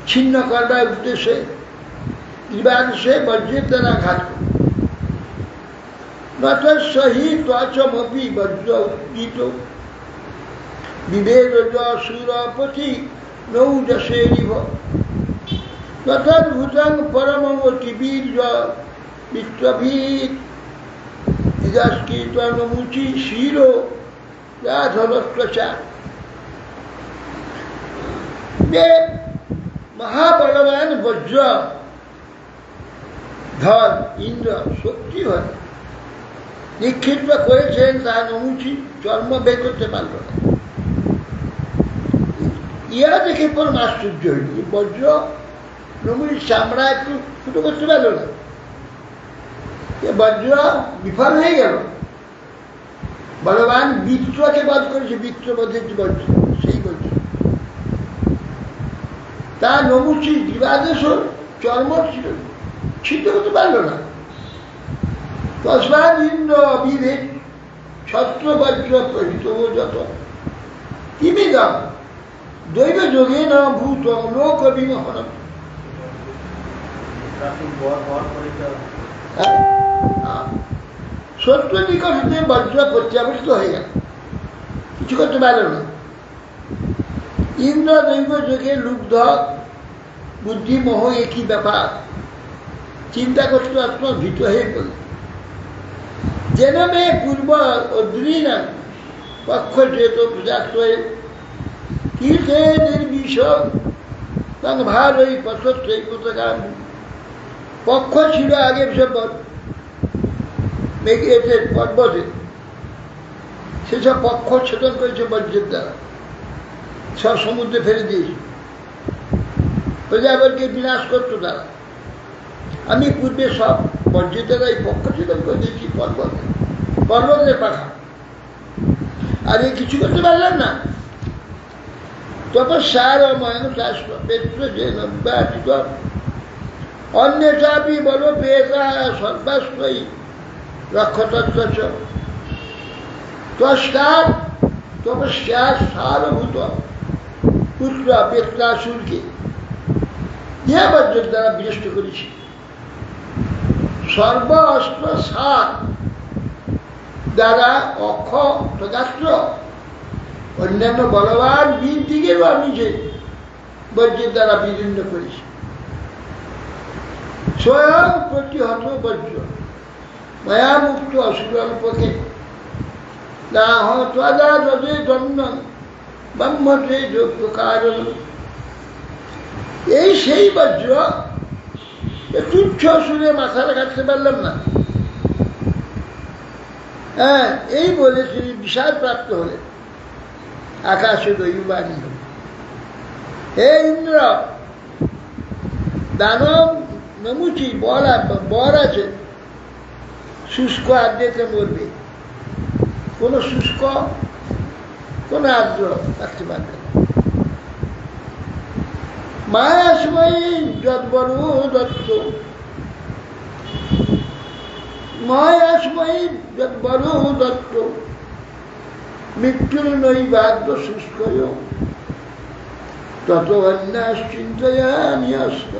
ছিন্ন করবার উদ্দেশ্যে সে বজ্রের দ্বারা ঘাত করল নতঃসহি ত্বচমপি বজ্র উদ্গীত বিভেদ সুরপথি নৌজসেরিভ ততদ্ভুতং পরমমতি বীর্য বিশ্বভীত ইদাস্কৃতমুচি শিরো রাধবত্বচা যে মহাবলবান বজ্র ধর ইন্দ্র শক্তি হয় নিক্ষিপ্ত করেছেন তা নমুচি জন্ম বের করতে পারল না ইয়া দেখে পরম আশ্চর্য হইল বজ্র নমুচির চামড়া একটু ফুটো করতে পারল না বজ্র বিফল হয়ে গেল বলবান বৃত্রকে বধ করেছে বৃত্রবধের যে বজ্র সেই বজ্র তা নমুচি জীবাদেশ চর্ম ছিল ছিদ্র করতে পারল না তস্মাৎ ইন্দ্র অবিভেদ ছত্র বজ্র প্রহিত যত কিমিদম দৈব যোগে ন ভূত লোক বিমোহন। শত্রু নিকট হতে বজ্র প্রত্যাবৃত হয়ে গেল, কিছু করতে পারল না। ইন্দ্র দৈব যোগে লুব্ধ, বুদ্ধি মোহ একই ব্যাপার, চিন্তা করতে আত্মা ভীত হয়ে পড়ল। যেন মে পূর্ব অদ্রিন পক্ষ যেত প্রজাত তীর্থে নির্বিষ তং ভার ওই পথই পতাকা। পক্ষ ছিল আগে সব মেঘের পর্বতে, সেসব পক্ষ ছেদন করেছে বজ্রের দ্বারা, সব সমুদ্রে ফেলে দিয়েছে, প্রজাপতিকে বিনাশ করতো তারা। আমি পূর্বে সব বজ্রের দ্বারা এই পক্ষ ছেদন করে দিয়েছি পর্বতের পাখা, আর এই কিছু করতে পারলাম না। তপস্যার ময়নশাস্ত্র পেত্র যে নব্যাচিত অন্য চাপি বল পেতা সর্বাস্ত্রয়ী রক্ষতত্ত্ব তস্কার তপস্যার সারভূত পুত্র পেত্রাসুরকে ইহা বজ্রের দ্বারা বিনষ্ট করেছি। সর্ব অস্ত্র সার দ্বারা অক্ষ তদাস্ত্র অন্যান্য বলবান বীর দিকেও আমি যে বজ্রের দ্বারা বিদীর্ণ করেছি। স্বয়ং প্রতিহত বজ্র মায়া মুক্ত অসুরল্পকে না হদা রজে দণ্ডন ব্রহ্মতে যোগ্যকার। এই সেই বজ্র, তুচ্ছ সুরে মাথাটা কাটতে পারলাম না। হ্যাঁ, এই বলে তিনি বিষাদ প্রাপ্ত হলেন, আকাশে দৈবানী হল। হে ইন্দ্র, দানব নমুচি বর আছে, শুষ্ক আর্দ্রেতে মরবে, কোন শুষ্ক কোন আর্দ্র থাকতে পারবে না। মায়াসময়ী যদ্বর দত্ত, মায়াসময়ী যদ্বর দত্ত মৃত্যুর নৈবাদ্য শুষ্ক তত অন্যাশ্চিন্তয়ামি অস্ত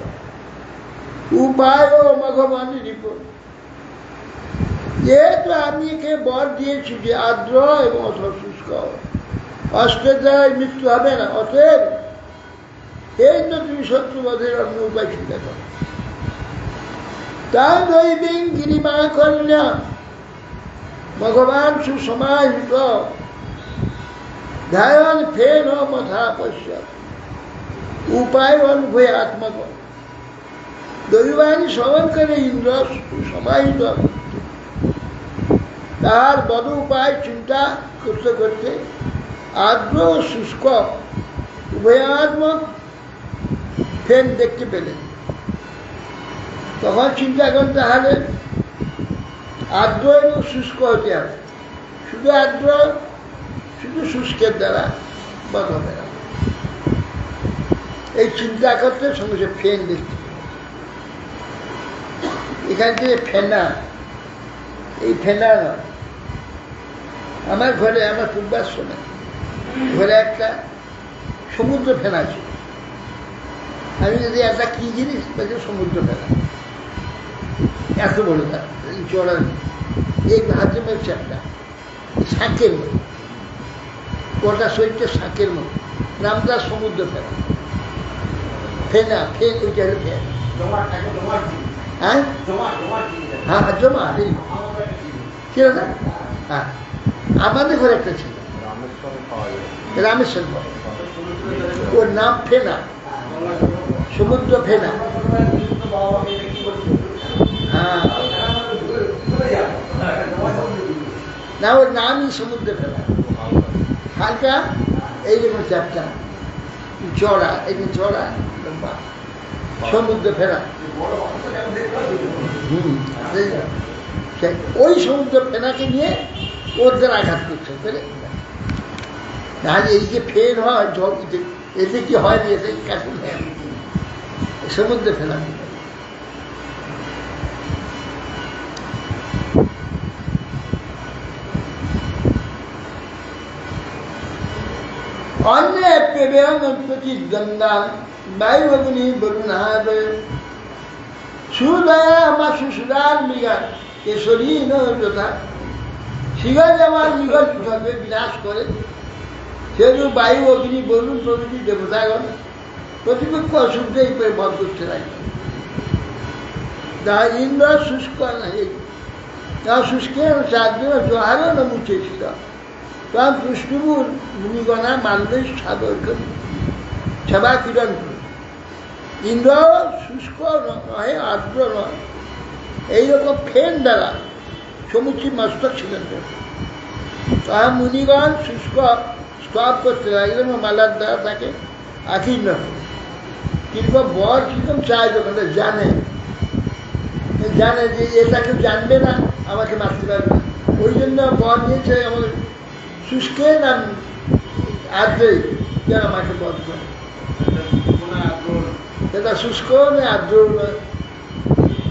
উপায় ভগবান রিপোর্ট। যেহেতু আমি একে বর দিয়েছি যে আর্দ্র এবং শুষ্ক, অস্ত্রের দ্বারা মৃত্যু হবে না, অতএব এই তো তুমি শত্রুবধের অন্য উপায় চিন্তা করো। তার দৈবিং গিরিমা কন্যা ভগবান সুসমাহিত ধ্যান ফেন মথা পশ্চাৎ উপায় অনুভয় আত্মক। দৈবানী শ্রবণ করে ইন্দ্র সুসমাহিত তাহার বদ উপায় চিন্তা করতে করতে আর্দ্র ও শুষ্ক উভয়াত্মক ফেন দেখতে পেলেন। তখন চিন্তা করতে হবে আর্দ্র এবং শুষ্ক হতে হবে, শুধু আর্দ্র শুধু শুষ্কের দ্বারা বধ হবে না। এই চিন্তা করতে সঙ্গে ফেন দেখতে পেলেন। এখান থেকে ফেনা, এই ফেনা নয়। আমার ঘরে, আমার পূর্বাশ্রমে ঘরে একটা সমুদ্র ফেনা ছিল। আমি যদি একটা কি জিনিস সমুদ্র ফেনা, এত বড় তার চড়া, এই হাতে মেয়েছে একটা শাঁখের মতো, ওটা শরীরটা শাঁখের মতো, নামটা সমুদ্র ফেনা। ফেনা ফেন, ওইটা হলো ফেন। হ্যাঁ হ্যাঁ জমা ছিল না? হ্যাঁ, আমাদের ঘরে একটা ছিল, রামেশ্বর, ওর নাম ফেনা, সমুদ্র ফেনা। হ্যাঁ, না ওর নামই সমুদ্র ফেনা। হালকা এইরকম চ্যাপটা, চড়া, এই চড়া লম্বা, সমুদ্র ফেনা। ওই সমুদ্র ফেনাকে নিয়ে ওর দ্বারা আঘাত করছে, তাহলে এই যে ফের হয় জল, এতে কি হয় না, এতে কাছে সমুদ্রে ফেলা। অন্য প্রতিদ্বন্দ্বান বায়ুভগ্নি বরুণাদয় সুদয়া মাসু সুদার মৃগা কেশরী নথা শিখা যেমন মৃগভাবে বিনাশ করে সেহেতু বায়ু অগ্নি বরুণ প্রভৃতি দেবতাগণ প্রতিপক্ষ অসুবিধে করে বধ করতে লাগে। তা ইন্দ্র শুষ্ক তা শুষ্কের চারজন জোহারও না মুছেছিল তখন কৃষ্ণপুর মুনিগণা মানবেশ সাধন সেবা কিরণ করে। ইন্দ্র শুষ্ক নয় আর্দ্র নয় এইরকম ফেন দ্বারা সমুচি মস্তক ছিলেন। তখন মুনিগণ শুষ্ক স্তব করতে লাগলেন মালার দ্বারা তাকে আকীর্ণ করে। কিন্তু বর কিরকম চায় যখন জানে জানে যে এটা কেউ জানবে না আমাকে মারতে পারবে না, ওই জন্য বর নিয়েছে আমাদের শুষ্কের নাম আর্দ্রে যেন আমাকে বধ করে। সেটা শুষ্ক না আর্দ্র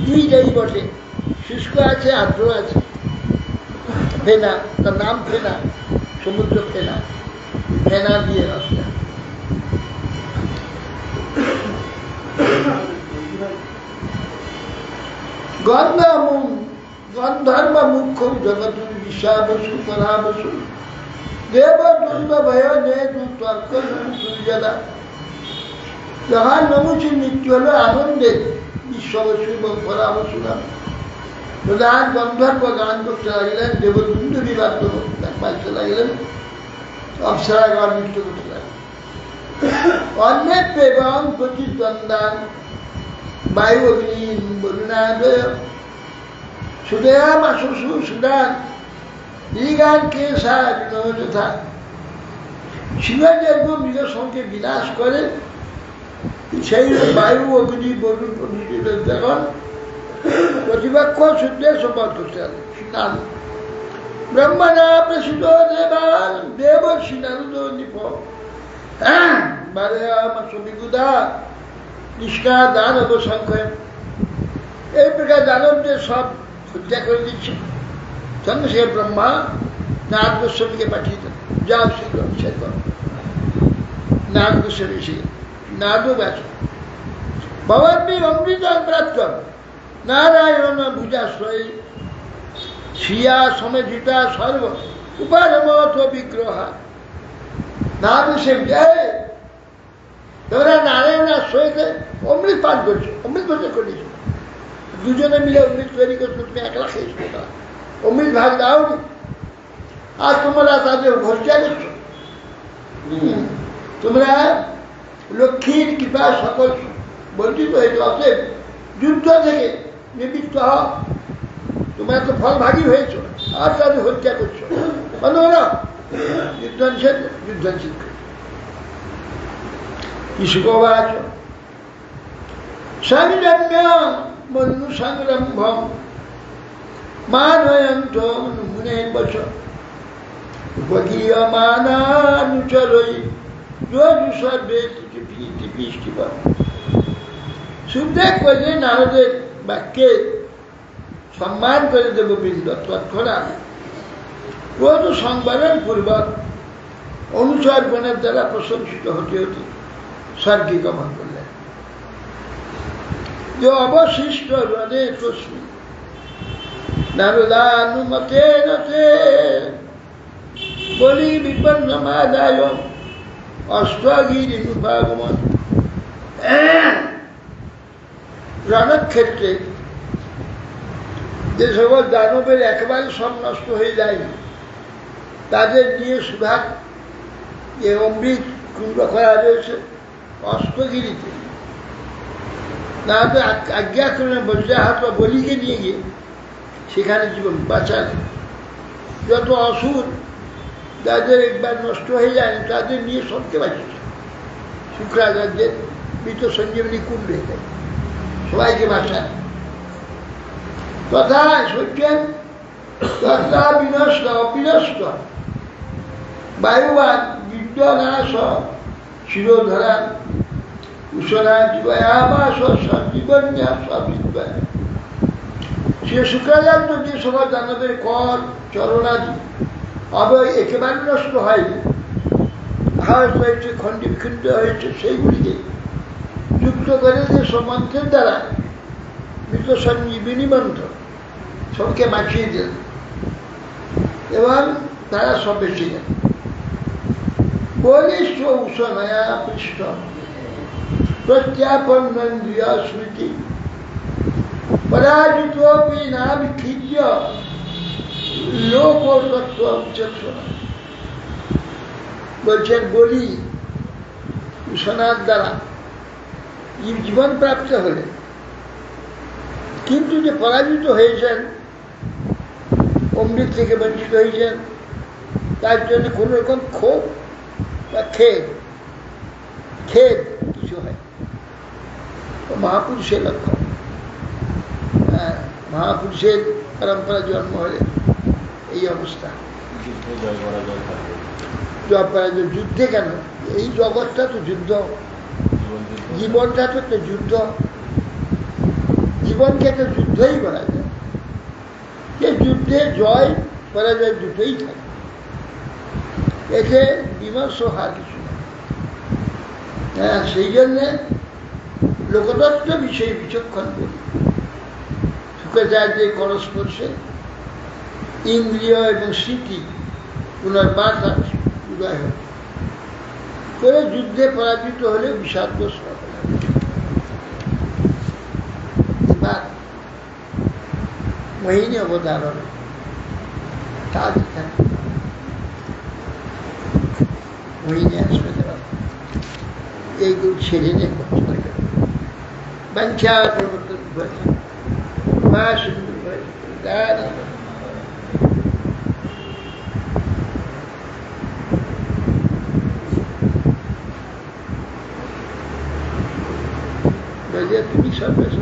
দুইটাই বটে, শুষ্ক আছে আর্দ্র আছে। ফেনা তার নাম ফেনা, সমুদ্র ফেনা, ফেনা দিয়ে রাস্তা। গন্ধর্ব মুখ্য জগৎ বিশ্বাবসু পরাবসু দেব দুর্গ ভয় নে তর্ক সূর্যদা। যখন নমুচির মৃত্যু হলো আনন্দে বিশ্ববসু এবং পরাবসুরা প্রধান গন্ধর্ব গান করতে লাগলেন, দেবদুন্দুরি বাদ্য বাজতে লাগলেন, অপ্সরাগণ নৃত্য করতে লাগলেন। অন্যের এবং প্রতিদ্বন্দ্বান বায়ু অগ্নি বরুণাদয় সুদয়া মাসু সুদান ঋগান কে যথা। শিবের যেরকম মৃগসংকে বিনাশ করে সেই বায়ু অগ্নি বরুণ প্রভৃতি যখন প্রতিপক্ষ শুদ্ধে শপথ করতে হবে। স্নান ব্রহ্মণা প্রসিদ্ধ দেবান দেবর্ষি নারদ নিপ বিগুদা নিষ্কা দানব সংখ্যা। এই প্রকার দানবদের সব হত্যা করে দিচ্ছে। চন্দ্রশেখর ব্রহ্মা নারদ গোস্বামীকে পাঠিয়ে দেন, যাও শীঘ্র নিষেধ করো। নারদ গোস্বামী সে নারদ ব্যাস ভবান্বী অমৃত প্রাপ্ত নারায়ণ ভুজাশ্রয়ী শিয়া সমেধিতা সর্ব উপারমত বিগ্রহা। নারদ সেন তোমরা নারায়ণ আশ্রয়তে অমৃত পান করছো, অমৃত ভাগ করেছ, দুজনে মিলে অমৃত তৈরি করছো, তুমি একলা খেয়েছো না, অমৃত ভাগ দাওনি, আর তোমরা তাদের ভর্তা করছো। তোমরা লক্ষ্মীর কৃপা সকল বঞ্চিত হয়েছে, অতএব যুদ্ধ থেকে নিবৃত্ত হও, তোমরা তো ফল ভাগী হয়েছ, আর তাদের হত্যা করছো। বলো না যুদ্ধ নিষেধ, যুদ্ধ নিষেধ করছো। ইসুকবাচ সংযম্য মনু সংরম্ভম মানয়ন্ত মুনে বচ উপগীয়মানানুচরৈ যোজু সর্বে পৃষ্টিব। সুখদেব বলে নারদের বাক্যে সম্মান করে দেববৃন্দ তৎক্ষণাৎ ক্রোধ সংবরণ পূর্বক অনুসর্পণের দ্বারা প্রশংসিত হতে হতে স্বর্গে গমন করলেন। যে অবশিষ্ট রণে তস্মি নারদানুমতে নতে বলি বিপন্নমাদায় অষ্টগিরিনুপাগমন। রণক্ষেত্রে যে সকল দানবের একেবারে সব নষ্ট হয়ে যায়নি, তাদের নিয়ে সুধাক যে অমৃত কুণ্ড করা রয়েছে অষ্টগিরিতে, না তো আজ্ঞা করে বজ্রাহত বলিকে নিয়ে গিয়ে সেখানে জীবন বাঁচালেন। যত অসুর যাদের একবার নষ্ট হয়ে যায়নি তাদের নিয়ে সবকে বাঁচিয়েছে। শুক্রাচার্যের মৃত সঞ্জীবনী কুণ্ড হয়ে যায়, সবাইকে বাঁচায়। তথা সত্যেন তথা বিনষ্ট অবিনষ্ট বায়ুবান বিদ্যনাশ শিরোধরান কুশলা জীবয়ামাস সঞ্জীবন্যা সবিদ্যা। সে শুক্রাচার্য যদি সবার দানবের কর চরণাদি আবার একেবারে নষ্ট হয়নি, আহার হয়েছে, খণ্ডি বিখণ্ড হয়েছে, সেইগুলিকে যুক্ত করে যে সমন্ত্রের দ্বারা মৃত সঞ্জীবিনী মন্ত্র সবকে মাখিয়ে দিলেন এবং তারা সব বেঁচে গেল। বলিষ্ঠ উষনয়া পৃষ্ঠ প্রত্যাপন্নন্দ্রিয় স্মৃতি পরাজিতোপি না বিক্ষিপ্য লোকতত্ত্ব বিচক্ষণ। বলছেন বলি উষনার দ্বারা জীবন প্রাপ্ত হলে কিন্তু যে পরাজিত হয়েছেন, অমৃত থেকে বঞ্চিত হয়েছেন, তার জন্য কোন রকম ক্ষোভ বা খেদ কিছু হয়, মহাপুরুষের লক্ষণ। মহাপুরুষের পরম্পরা জন্ম হলে এই অবস্থা। জয় পরাজয় যুদ্ধে কেন? এই জগৎটা তো যুদ্ধ, জীবনটা তো যুদ্ধ, জীবনকে তো যুদ্ধই বলা যায়। যে যুদ্ধে জয় পরাজয় দুটোই থাকে, এতে বিমর্ষ হওয়ার কিছু নেই। সেই জন্যে লোকতত্ত্ব বিষয়ে বিচক্ষণ করি। শুক্রাচার্যের করস্পর্শে ইন্দ্রিয় এবং স্মৃতি পুনর্বার উদয় হয় করে যুদ্ধে পরাজিত হলে বিষাদগ্রস্ত হবে। এবার মোহিনী অবতার হবে, কাজ এখানে মোহিনী আসবে, এইগুলো ছেড়ে নিয়ে করতে পারে। বাঞ্ছা প্রবর্তন মা সুন্দর তুমি সর্বেশ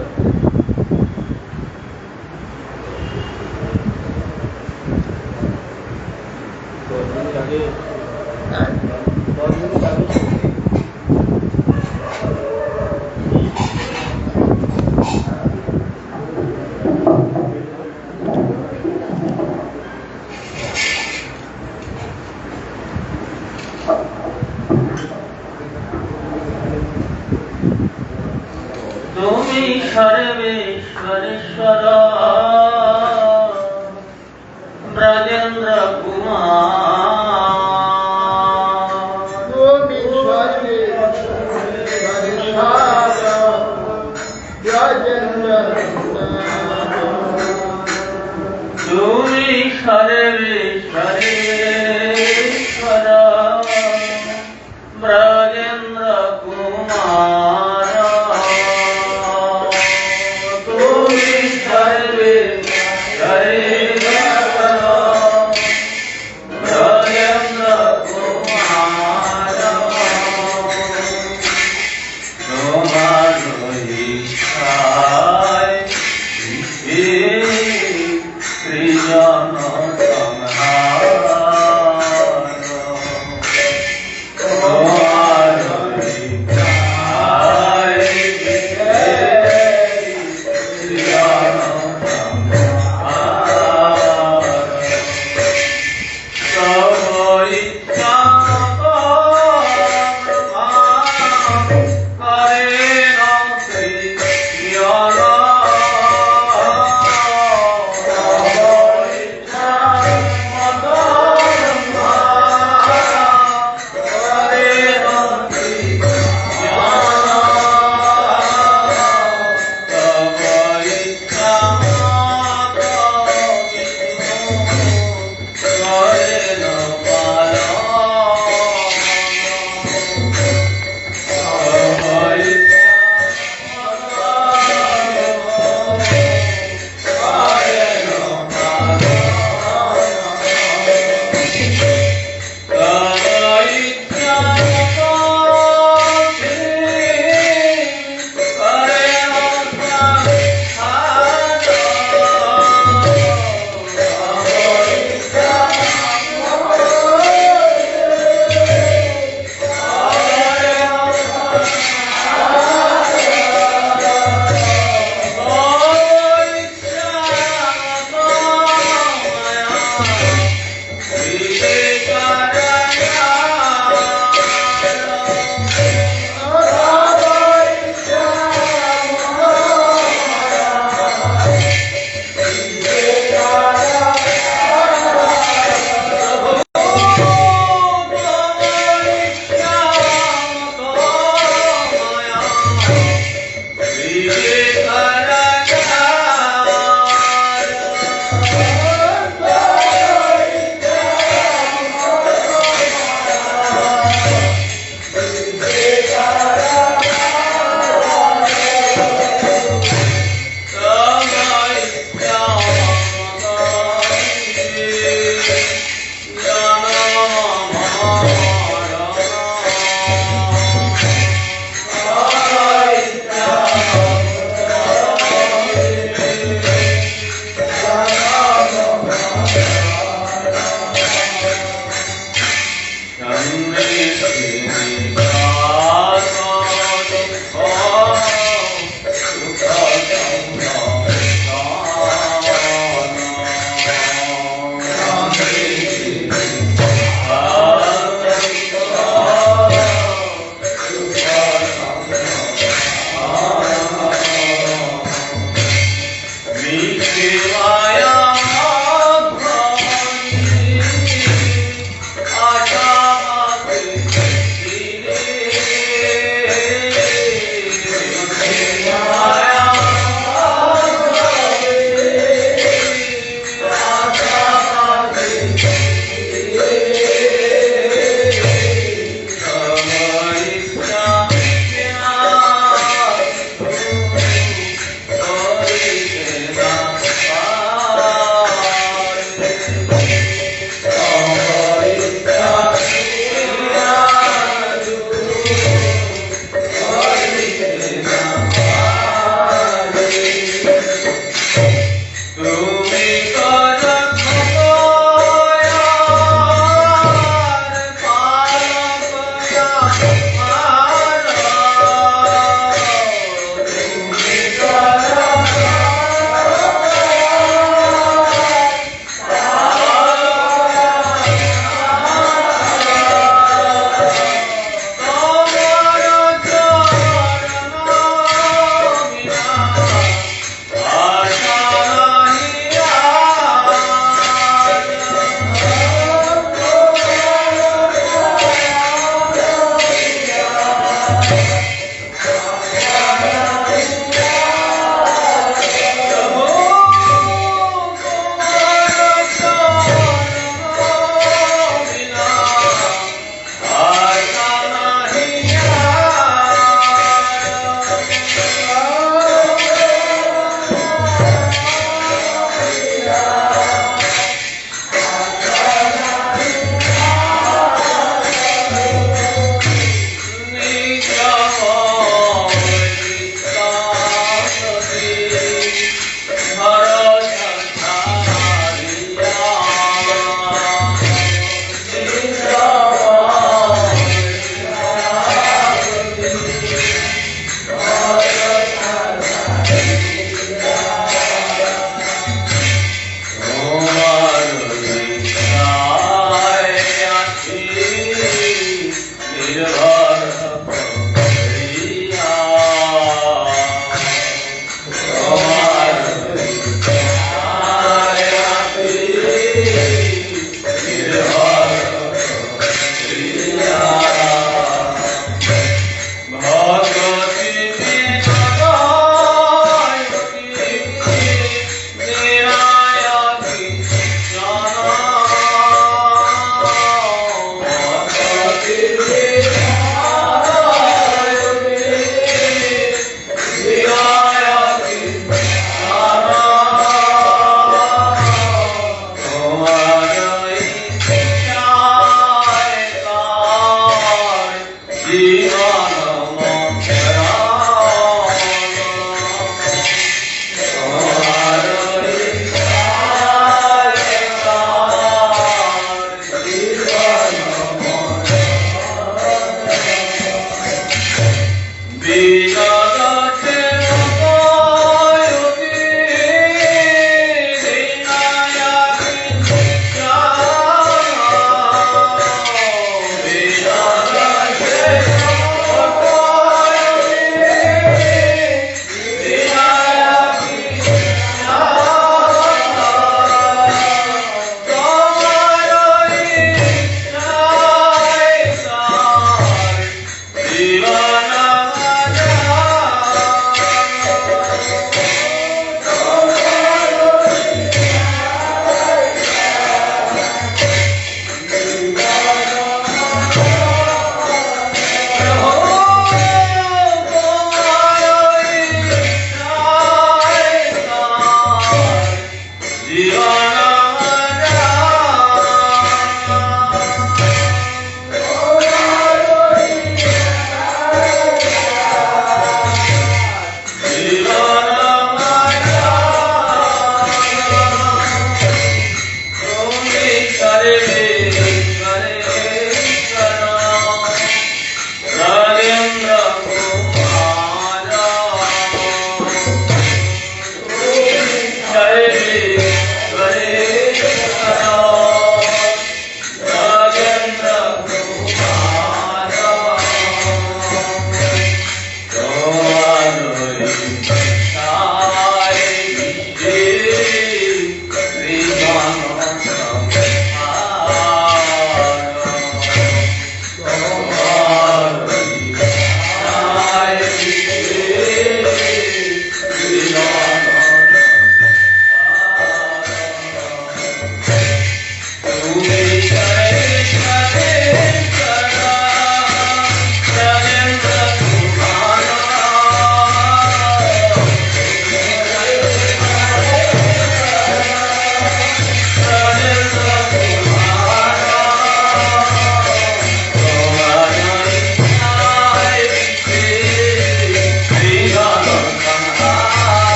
তুমি সর্বেশ্বরেশ্বর ব্রজেন্দ্র কুমার, তুমি তুমি সর্বেশ্বরেশ্বর ব্রজেন্দ্র কুমার, তুমি সর্বেশ্বরেশ্বর ব্রজেন্দ্র কুমার, তোমার ইচ্ছায় সৃজন সংহার, তোমার ইচ্ছায় সৃজন সংহার, তব ইচ্ছা করে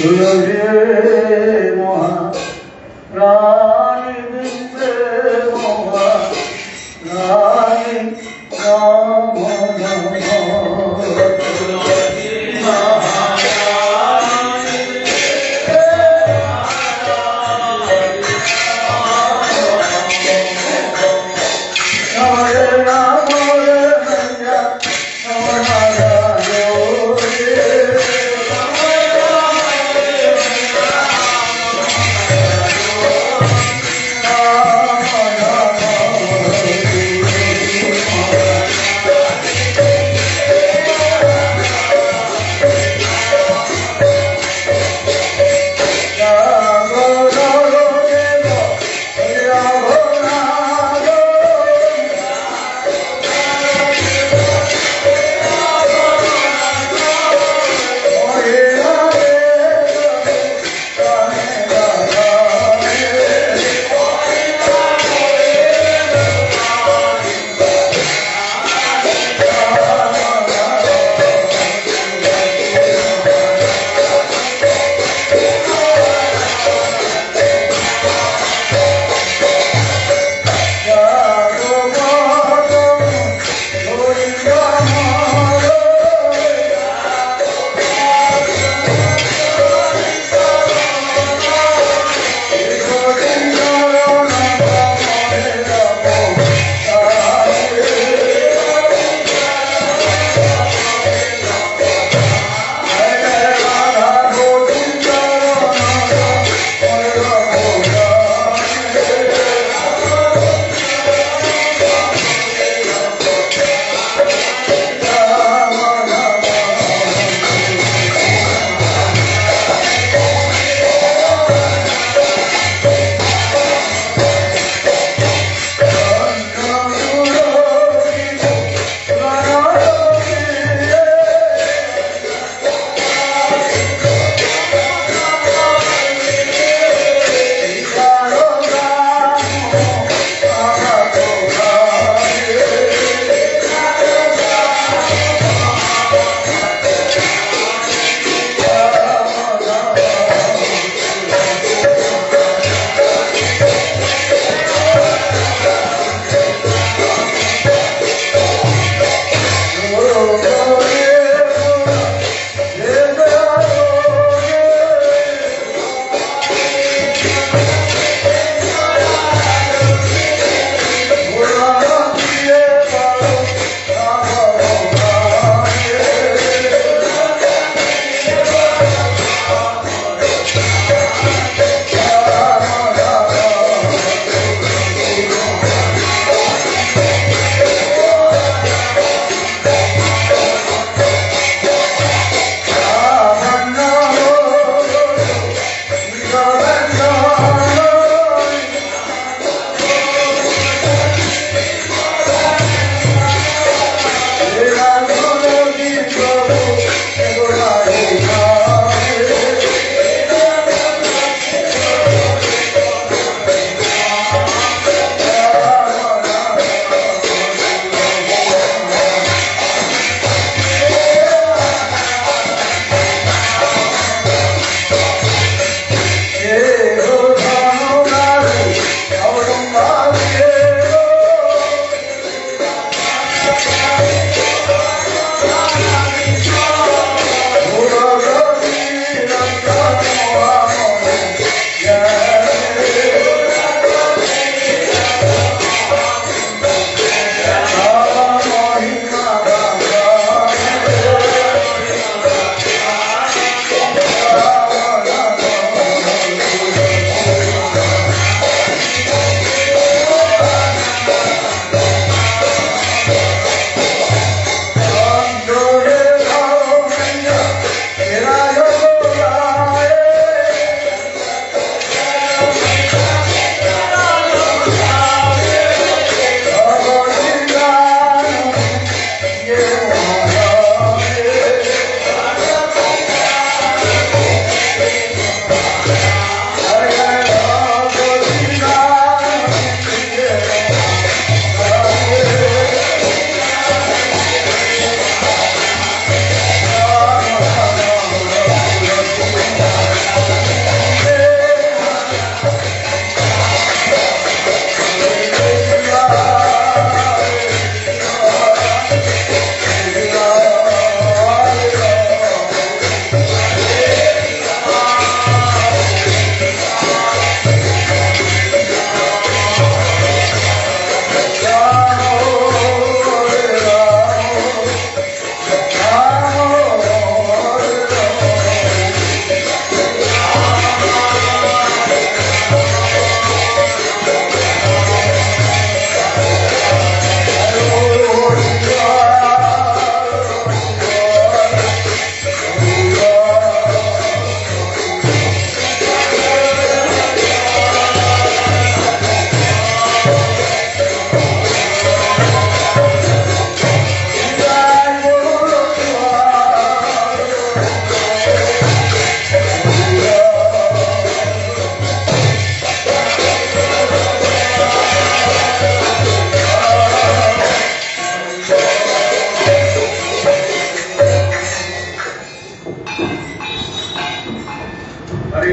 তুলসী মহা রানী বিন্দে মহা রানী Ram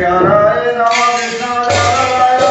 Hare Rama Krishna Hare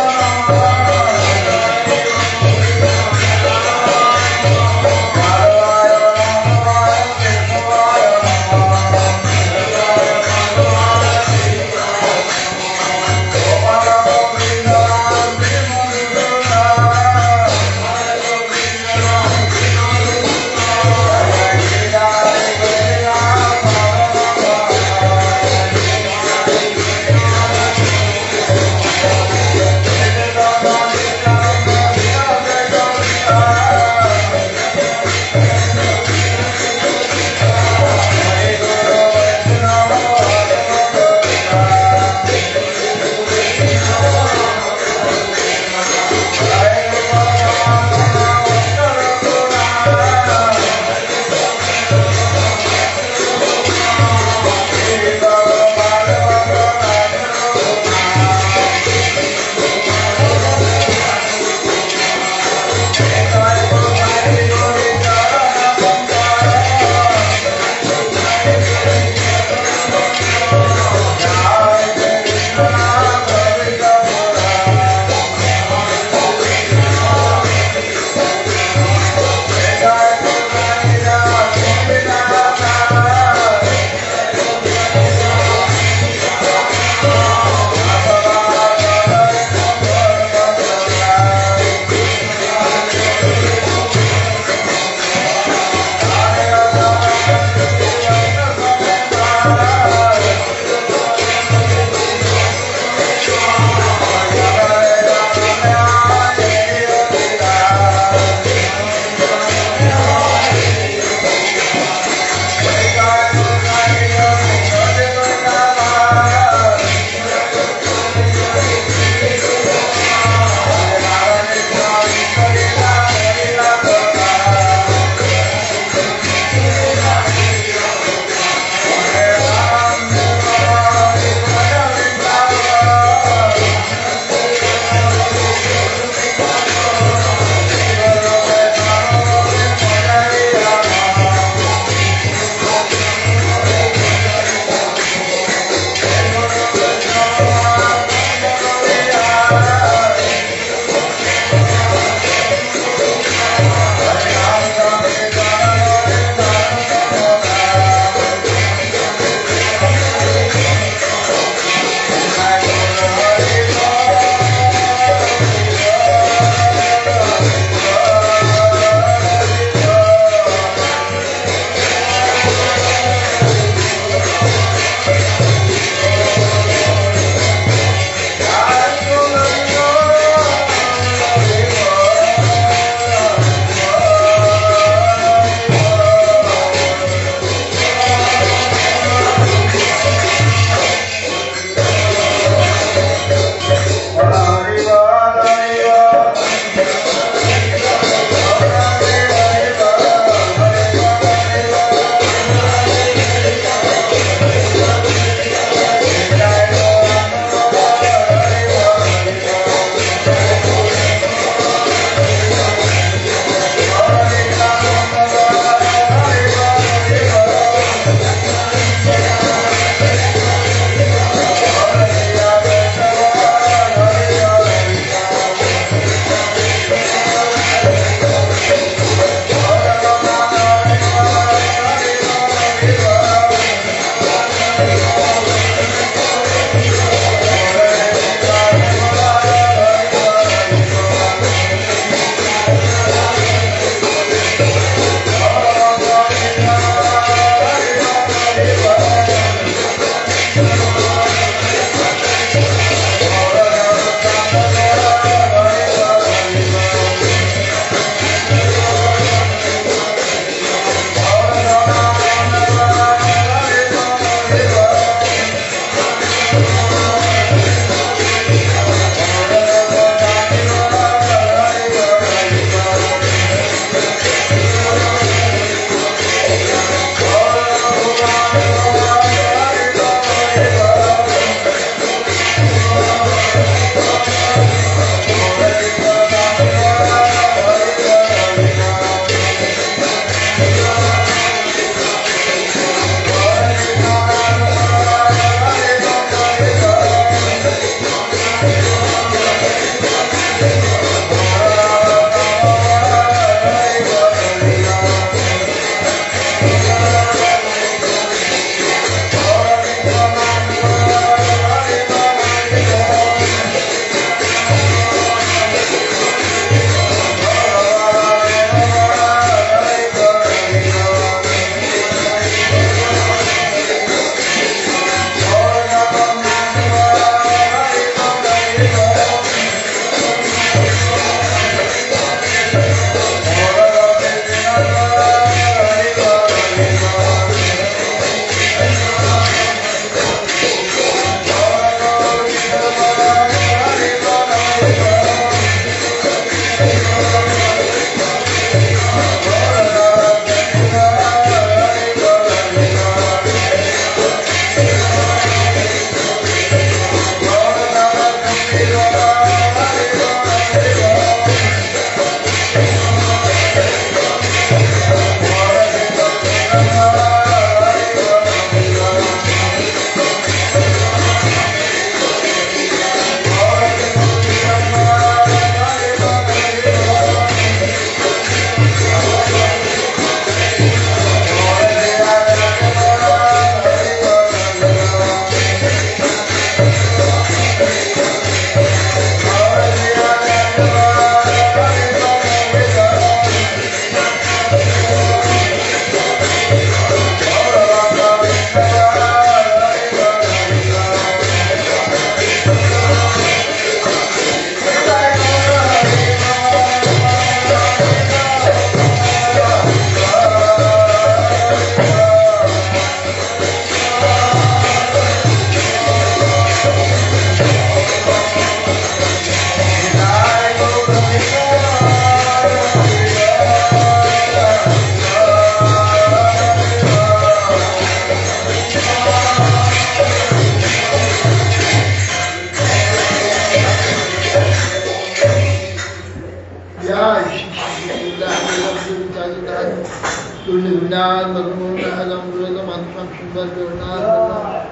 Govinda Madhumurahadam Gurada Mantram Sundar Jagannath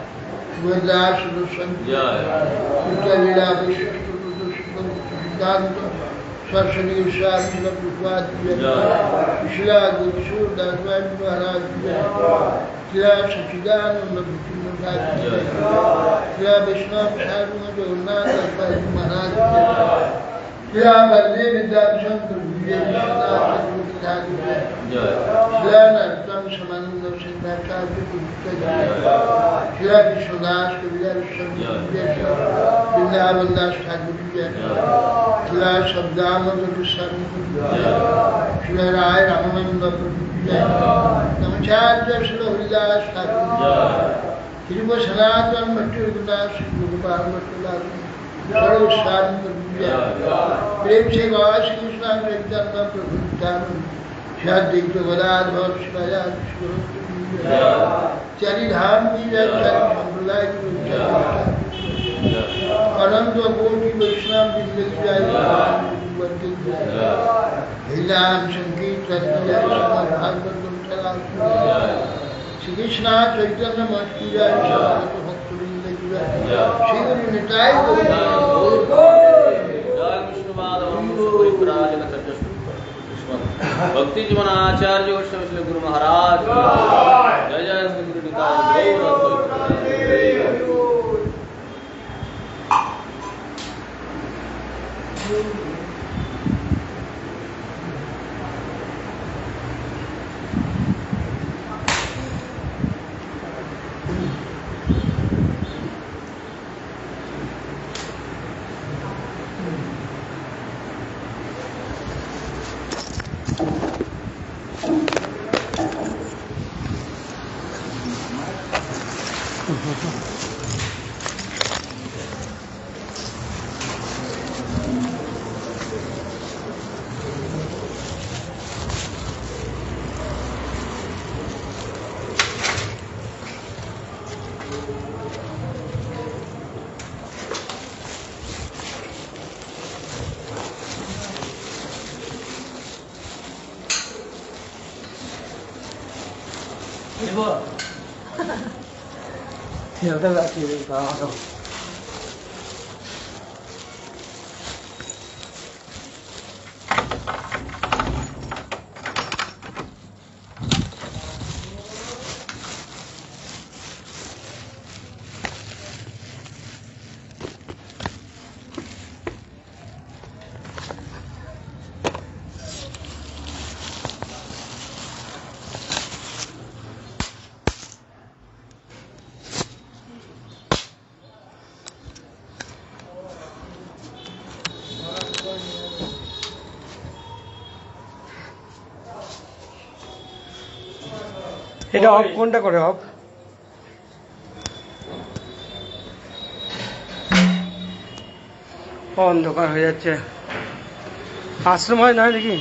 Govinda Sudarshan Uttalila Vishnu Siddhanta Saraswati Goswami Prabhupada Shila Gurusur Daswami Maharaj Shila Sachidananda Bhuti Maharaj Shila Vishnu Sarvama Jagannath Daswami Maharaj Shila Baldev Vidyabhushan Vishwanath Shila Nartam Samananda Sindhacharya Shila Vishwadas Kaviraj Vrindavan Das Thakur Shila Sabdamata Goswami Shila Rai Ramananda Prabhu Namacharya Shila Haridas Thakur Shriva Sanatan Bhakti Raghunath Gopal Bhattacharya Sarva Swami Prabhu प्रेम से गवा श्री कृष्ण चैतन्य प्रभु नित्यानंद श्री अद्वैत गदाधर शिवाया चारि धाम की जय चारि संप्रदाय की जय अनंत कोटि वैष्णव वृंद की जय हरिनाम संकीर्तन की जय श्रीमद् भागवतम चला श्री कृष्ण चैतन्य मठ की जय श्रीमद् भक्त वृंद की जय श्री गुरु निताय गौर भक्ति जीवन आचार्य गोस्वामी गुरु महाराज जय जय श्री गुरु निताय गौर 여덟 가지가 এটা অফ কোনটা করে অফ অন্ধকার হয়ে যাচ্ছে আশ্রম হয় না দেখি